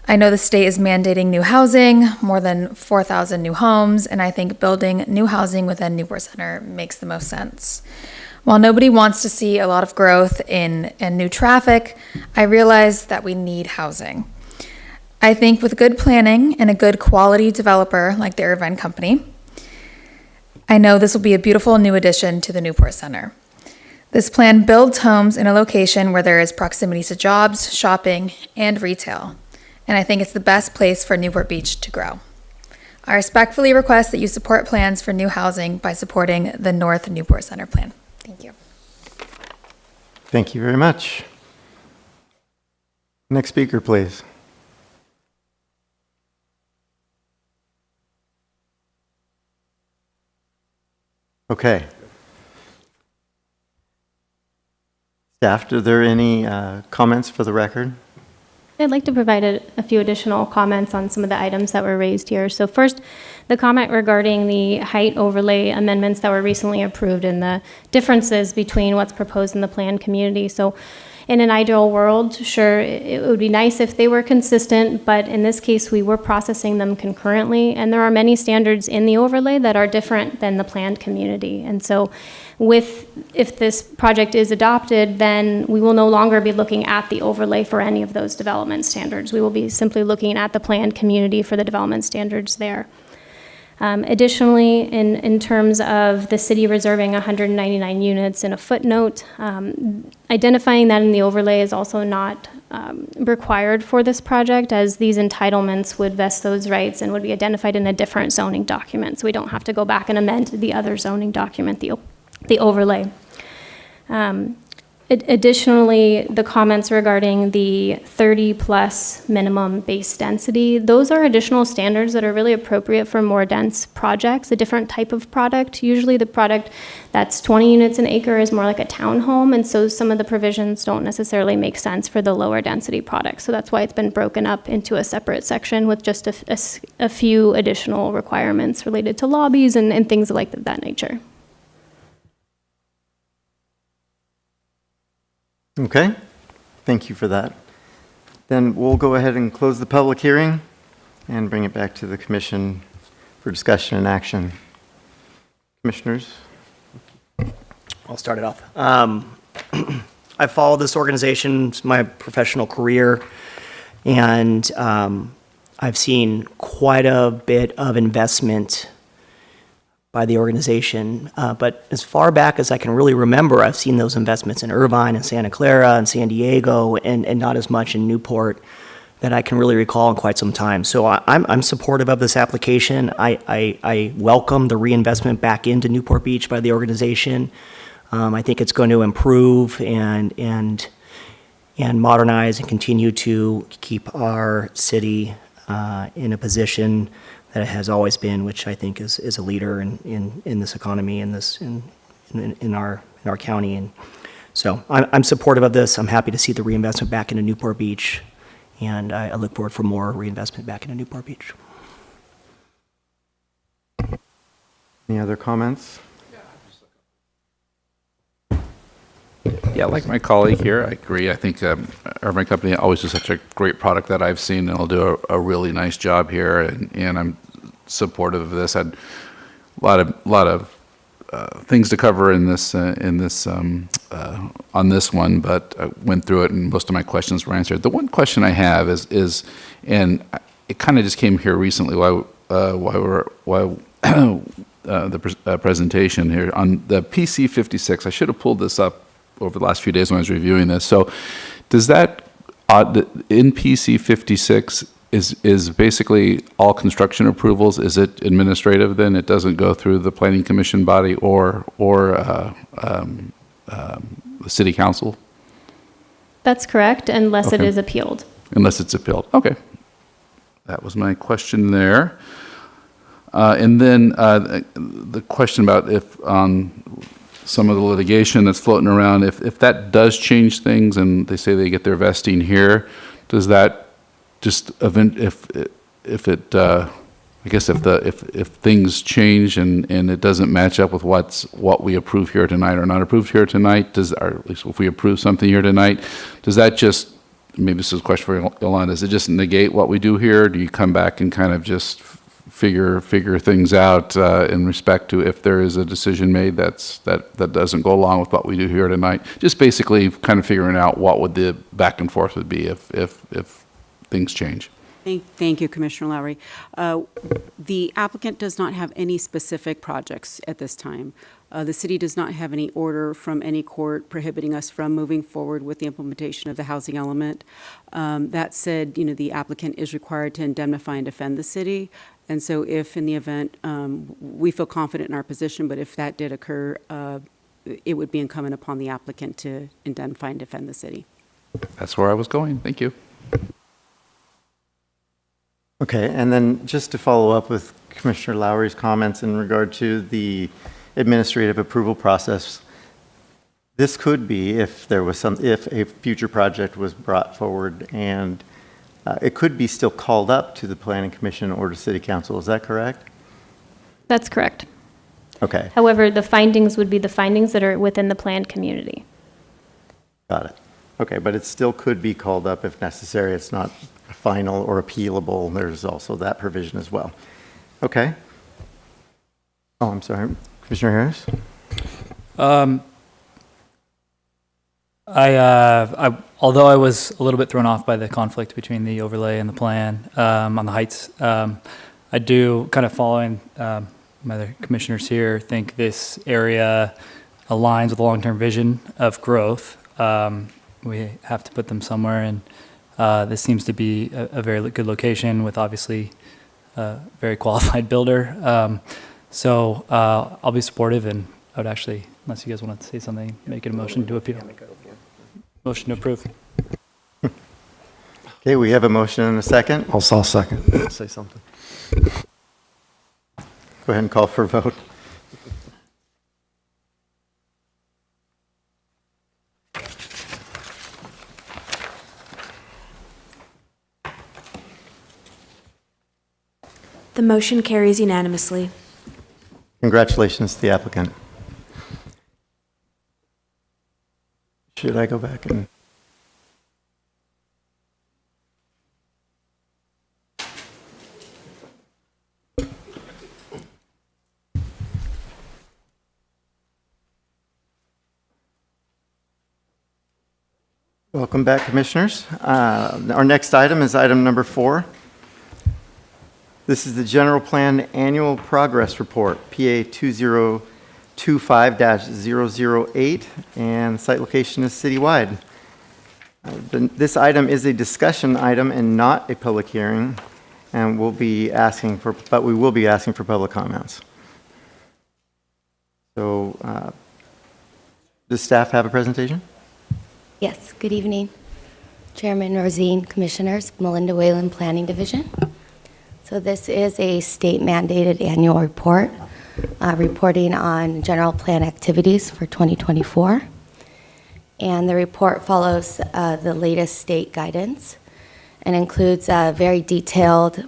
S17: I know the state is mandating new housing, more than 4,000 new homes, and I think building new housing within Newport Center makes the most sense. While nobody wants to see a lot of growth in new traffic, I realize that we need housing. I think with good planning and a good quality developer like the Irvine Company, I know this will be a beautiful new addition to the Newport Center. This plan builds homes in a location where there is proximity to jobs, shopping, and retail, and I think it's the best place for Newport Beach to grow. I respectfully request that you support plans for new housing by supporting the North Newport Center plan. Thank you.
S1: Thank you very much. Next speaker, please. Okay. Staff, are there any comments for the record?
S12: I'd like to provide a few additional comments on some of the items that were raised here. So first, the comment regarding the height overlay amendments that were recently approved and the differences between what's proposed in the planned community. So in an ideal world, sure, it would be nice if they were consistent, but in this case, we were processing them concurrently, and there are many standards in the overlay that are different than the planned community. And so if this project is adopted, then we will no longer be looking at the overlay for any of those development standards. We will be simply looking at the planned community for the development standards there. Additionally, in terms of the city reserving 199 units in a footnote, identifying that in the overlay is also not required for this project, as these entitlements would vest those rights and would be identified in a different zoning document. So we don't have to go back and amend the other zoning document, the overlay. Additionally, the comments regarding the 30-plus minimum base density, those are additional standards that are really appropriate for more dense projects, a different type of product. Usually the product that's 20 units an acre is more like a townhome, and so some of the provisions don't necessarily make sense for the lower density products. So that's why it's been broken up into a separate section with just a few additional requirements related to lobbies and things like that nature.
S1: Okay, thank you for that. Then we'll go ahead and close the public hearing and bring it back to the commission for discussion and action. Commissioners?
S2: I'll start it off. I followed this organization my professional career, and I've seen quite a bit of investment by the organization. But as far back as I can really remember, I've seen those investments in Irvine and Santa Clara and San Diego, and not as much in Newport that I can really recall in quite some time. So I'm supportive of this application. I welcome the reinvestment back into Newport Beach by the organization. I think it's going to improve and modernize and continue to keep our city in a position that it has always been, which I think is a leader in this economy, in our county. And so I'm supportive of this. I'm happy to see the reinvestment back into Newport Beach, and I look forward for more reinvestment back into Newport Beach.
S1: Any other comments?
S18: Yeah, like my colleague here, I agree. I think Irvine Company always does such a great product that I've seen, and will do a really nice job here, and I'm supportive of this. I had a lot of things to cover on this one, but I went through it, and most of my questions were answered. The one question I have is and it kind of just came here recently while the presentation here on the PC 56. I should have pulled this up over the last few days when I was reviewing this. So does that, in PC 56, is basically all construction approvals, is it administrative then? It doesn't go through the planning commission body or the city council?
S12: That's correct, unless it
S18: Okay.
S12: is appealed.
S18: Unless it's appealed. Okay. That was my question there. And then the question about if some of the litigation that's floating around, if that does change things and they say they get their vesting here, does that just if things change and it doesn't match up with what we approve here tonight or not approved here tonight, or at least if we approve something here tonight, does that just, maybe this is a question for Yolanda, does it just negate what we do here? Do you come back and kind of just figure things out in respect to if there is a decision made that doesn't go along with what we do here tonight? Just basically kind of figuring out what would the back and forth would be if things change.
S9: Thank you, Commissioner Lowry. The applicant does not have any specific projects at this time. The city does not have any order from any court prohibiting us from moving forward with the implementation of the housing element. That said, the applicant is required to indemnify and defend the city. And so if in the event, we feel confident in our position, but if that did occur, it would be incumbent upon the applicant to indemnify and defend the city.
S18: That's where I was going. Thank you.
S1: Okay, and then just to follow up with Commissioner Lowry's comments in regard to the administrative approval process, this could be if a future project was brought forward and it could be still called up to the Planning Commission or to City Council. Is that correct?
S12: That's correct.
S1: Okay,
S12: However, the findings would be the findings that are within the planned community.
S1: got it. Okay, but it still could be called up if necessary. It's not final or appealable. There's also that provision as well. Okay. Oh, I'm sorry. Commissioner Harris?
S6: Although I was a little bit thrown off by the conflict between the overlay and the plan on the heights, I do, kind of following my other commissioners here, think this area aligns with the long-term vision of growth. We have to put them somewhere, and this seems to be a very good location with obviously a very qualified builder. So I'll be supportive, and I would actually, unless you guys want to say something, make it a motion to appeal. Motion to approve.
S1: Okay, we have a motion and a second.
S19: I'll second. Say something.
S1: Go ahead and call for a vote.
S3: The motion carries unanimously.
S1: Congratulations to the applicant. Should I go back and? Welcome back, Commissioners. Our next item is item number 4. This is the General Plan Annual Progress Report, PA 2025-008, and site location is citywide. This item is a discussion item and not a public hearing, and we will be asking for public comments. So, does staff have a presentation?
S20: Yes, good evening. Chairman Rosine, Commissioners, Melinda Whalen, Planning Division. So this is a state-mandated annual report reporting on general plan activities for 2024. And the report follows the latest state guidance and includes a very detailed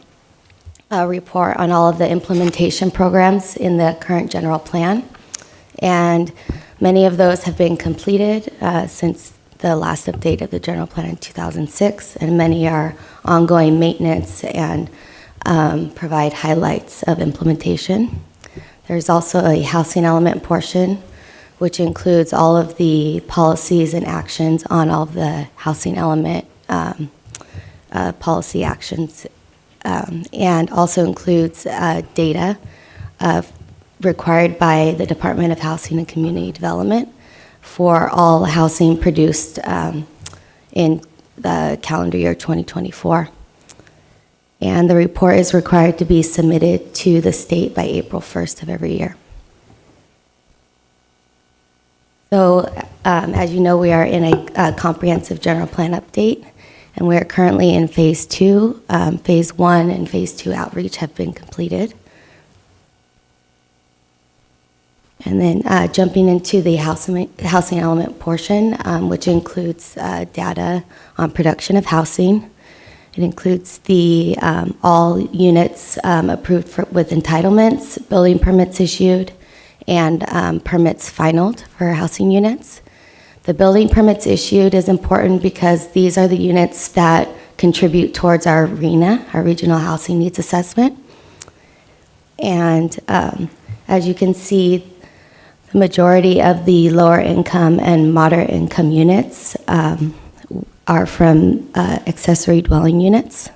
S20: report on all of the implementation programs in the current general plan. And many of those have been completed since the last update of the general plan in 2006, and many are ongoing maintenance and provide highlights of implementation. There's also a housing element portion, which includes all of the policies and actions on all of the housing element policy actions, and also includes data required by the Department of Housing and Community Development for all housing produced in the calendar year 2024. And the report is required to be submitted to the state by April 1st of every year. So, as you know, we are in a comprehensive general plan update, and we are currently in phase 2. Phase 1 and phase 2 outreach have been completed. And then jumping into the housing element portion, which includes data on production of housing. It includes the all units approved with entitlements, building permits issued, and permits finalized for housing units. The building permits issued is important because these are the units that contribute towards our RHNA, our Regional Housing Needs Assessment. And as you can see, the majority of the lower income and moderate income units are from accessory dwelling units.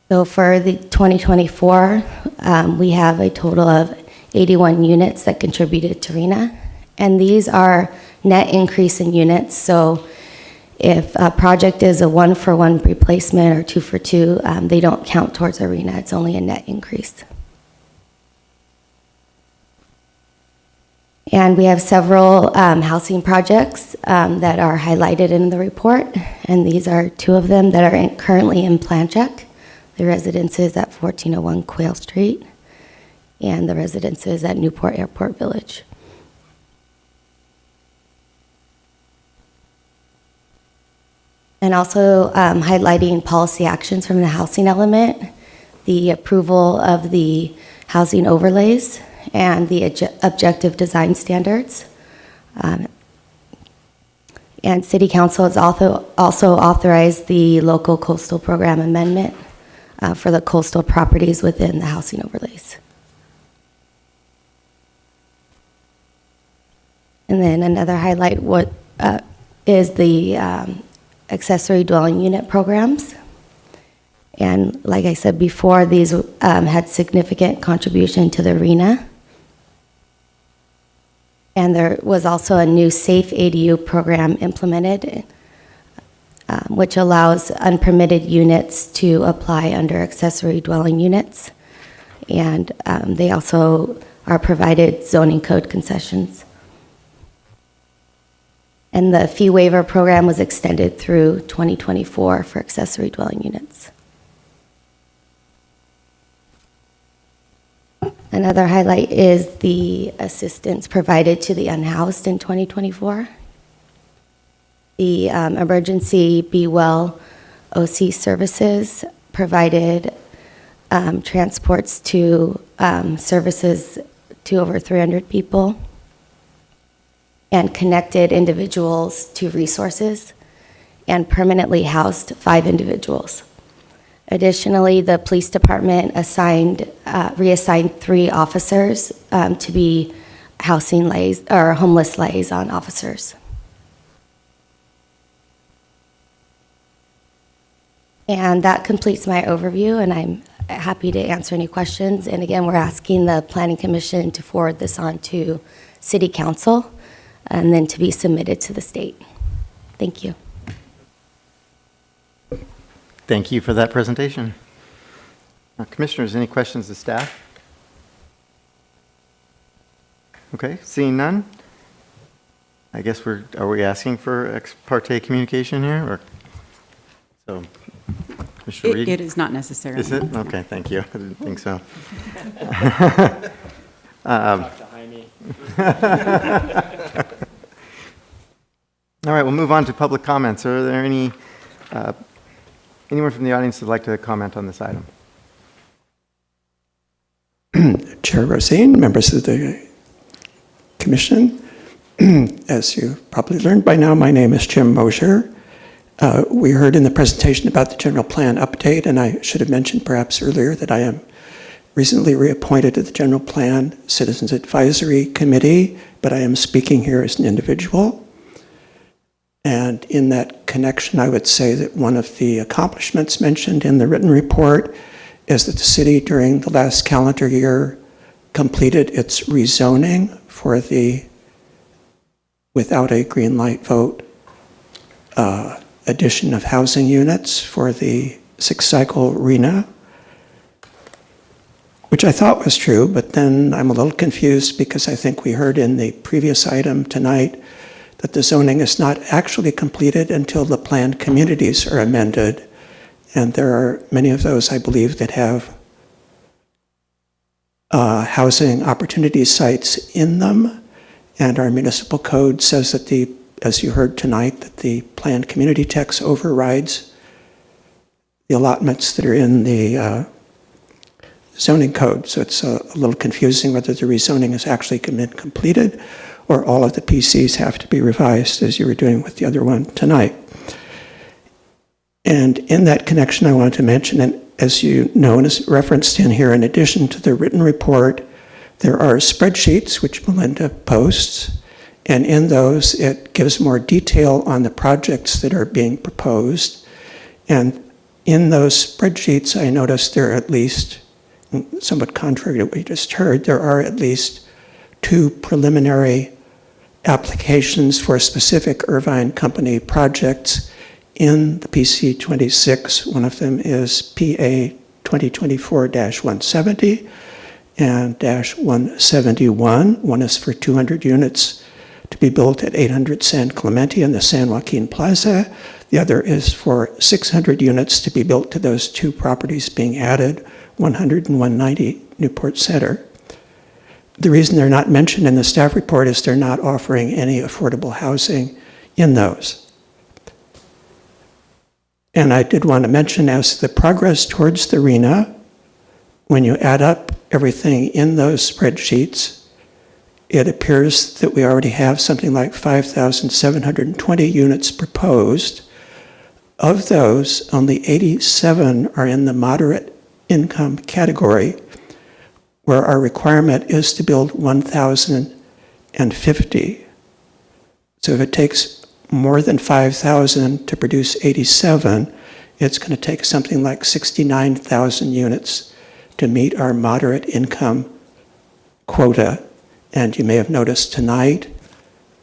S20: So for the 2024, we have a total of 81 units that contributed to RHNA, and these are net increase in units. So if a project is a 1-for-1 replacement or 2-for-2, they don't count towards RHNA. It's only a net increase. And we have several housing projects that are highlighted in the report, and these are 2 of them that are currently in plan check. The residences at 1401 Quail Street and the residences at Newport Airport Village. And also highlighting policy actions from the housing element, the approval of the housing overlays, and the objective design standards. And City Council has also authorized the local coastal program amendment for the coastal properties within the housing overlays. And then another highlight is the accessory dwelling unit programs. And like I said before, these had significant contribution to the RHNA. And there was also a new Safe ADU program implemented, which allows unpermitted units to apply under accessory dwelling units. And they also are provided zoning code concessions. And the fee waiver program was extended through 2024 for accessory dwelling units. Another highlight is the assistance provided to the unhoused in 2024. The emergency Be Well OC services provided transports to services to over 300 people and connected individuals to resources and permanently housed 5 individuals. Additionally, the police department reassigned 3 officers to be homeless liaison officers. And that completes my overview, and I'm happy to answer any questions. And again, we're asking the Planning Commission to forward this on to City Council and then to be submitted to the state. Thank you.
S1: Thank you for that presentation. Commissioners, any questions of staff? Okay, seeing none. I guess are we asking for ex parte communication here? Or so, Commissioner Reed?
S9: It is not necessary.
S1: Is it? Okay, thank you. I didn't think so.
S2: Talk to Jaime.
S1: All right, we'll move on to public comments. Are there anyone from the audience who'd like to comment on this item?
S4: Chair Rosine, members of the Commission, as you probably learned by now, my name is Jim Mosher. We heard in the presentation about the general plan update, and I should have mentioned perhaps earlier that I am recently reappointed to the General Plan Citizens Advisory Committee, but I am speaking here as an individual. And in that connection, I would say that one of the accomplishments mentioned in the written report is that the city during the last calendar year completed its rezoning for the, without a green light vote, addition of housing units for the 6-cycle RENA, which I thought was true, but then I'm a little confused because I think we heard in the previous item tonight that the zoning is not actually completed until the planned communities are amended. And there are many of those, I believe, that have housing opportunity sites in them. And our municipal code says that as you heard tonight, that the planned community text overrides the allotments that are in the zoning code. So it's a little confusing whether the rezoning has actually been completed or all of the PCs have to be revised as you were doing with the other one tonight. And in that connection, I wanted to mention, and as you know, and is referenced in here, in addition to the written report, there are spreadsheets which Melinda posts, and in those it gives more detail on the projects that are being proposed. And in those spreadsheets, I noticed there are at least, somewhat contrary to what we just heard, there are at least 2 preliminary applications for specific Irvine Company projects in the PC 26. One of them is PA 2024-170 and -171. One is for 200 units to be built at 800 San Clemente in the San Joaquin Plaza. The other is for 600 units to be built to those 2 properties being added, 100 and 190 Newport Center. The reason they're not mentioned in the staff report is they're not offering any affordable housing in those. And I did want to mention, as the progress towards the RENA, when you add up everything in those spreadsheets, it appears that we already have something like 5,720 units proposed. Of those, only 87 are in the moderate income category, where our requirement is to build 1,050. So if it takes more than 5,000 to produce 87, it's going to take something like 69,000 units to meet our moderate income quota. And you may have noticed tonight,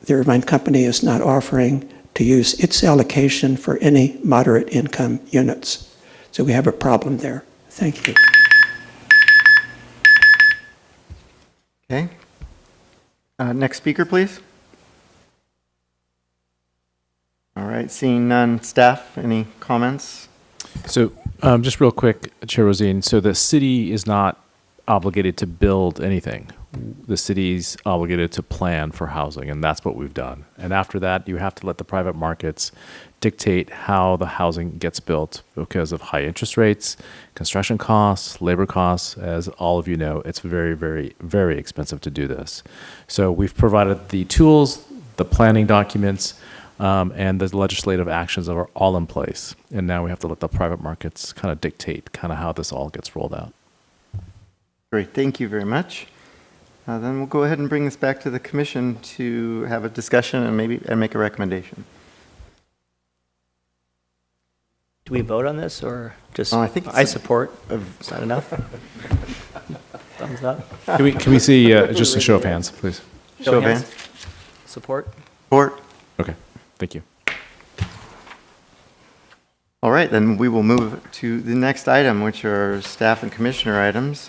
S4: the Irvine Company is not offering to use its allocation for any moderate income units. So we have a problem there. Thank you.
S1: Okay. Next speaker, please. right, seeing none. Staff, any comments?
S13: So just real quick, Chair Rosine, so the city is not obligated to build anything. The city's obligated to plan for housing, and that's what we've done. And after that, you have to let the private markets dictate how the housing gets built because of high interest rates, construction costs, labor costs. As all of you know, it's very, very, very expensive to do this. So we've provided the tools, the planning documents, and the legislative actions are all in place. And now we have to let the private markets kind of dictate kind of how this all gets rolled out.
S1: Great, thank you very much. Then we'll go ahead and bring this back to the commission to have a discussion and maybe make a recommendation.
S2: Do we vote on this or just,
S1: I think
S2: I support? Is that enough? Thumbs up?
S13: Can we see just a show of hands, please?
S1: Show of hands.
S2: Support?
S1: Support.
S13: Okay, thank you.
S1: All right, then we will move to the next item, which are staff and commissioner items.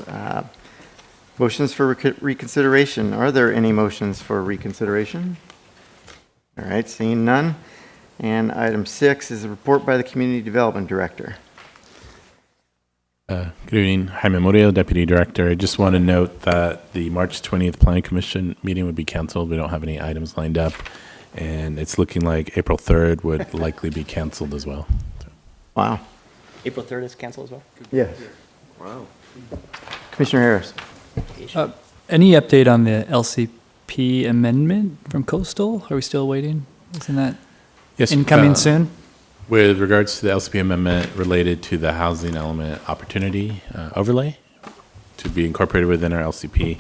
S1: Motions for reconsideration. Are there any motions for reconsideration? All right, seeing none. And item 6 is a report by the Community Development Director.
S5: Good evening, Jaime Murillo, Deputy Director. I just want to note that the March 20th Planning Commission meeting would be canceled. We don't have any items lined up. And it's looking like April 3rd would likely be canceled as well.
S1: Wow.
S2: April 3rd is canceled as well?
S1: Yes.
S2: Wow.
S1: Commissioner Harris.
S6: Any update on the LCP amendment from Coastal? Are we still waiting? Isn't that incoming soon?
S5: With regards to the LCP amendment related to the housing element opportunity overlay to be incorporated within our LCP,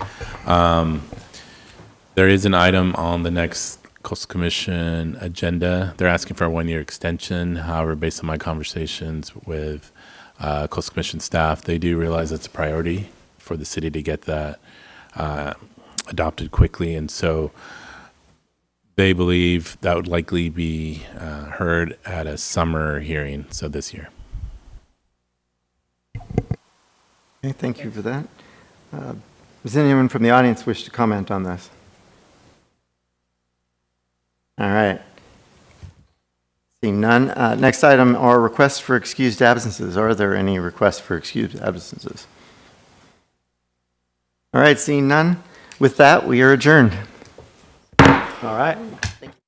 S5: there is an item on the next Coastal Commission agenda. They're asking for a 1-year extension. However, based on my conversations with Coastal Commission staff, they do realize it's a priority for the city to get that adopted quickly. And so they believe that would likely be heard at a summer hearing, so this year.
S1: Okay, thank you for that. Does anyone from the audience wish to comment on this? All right. Seeing none. Next item are requests for excused absences. Are there any requests for excused absences? All right, seeing none. With that, we are adjourned.
S2: All right. Thank you.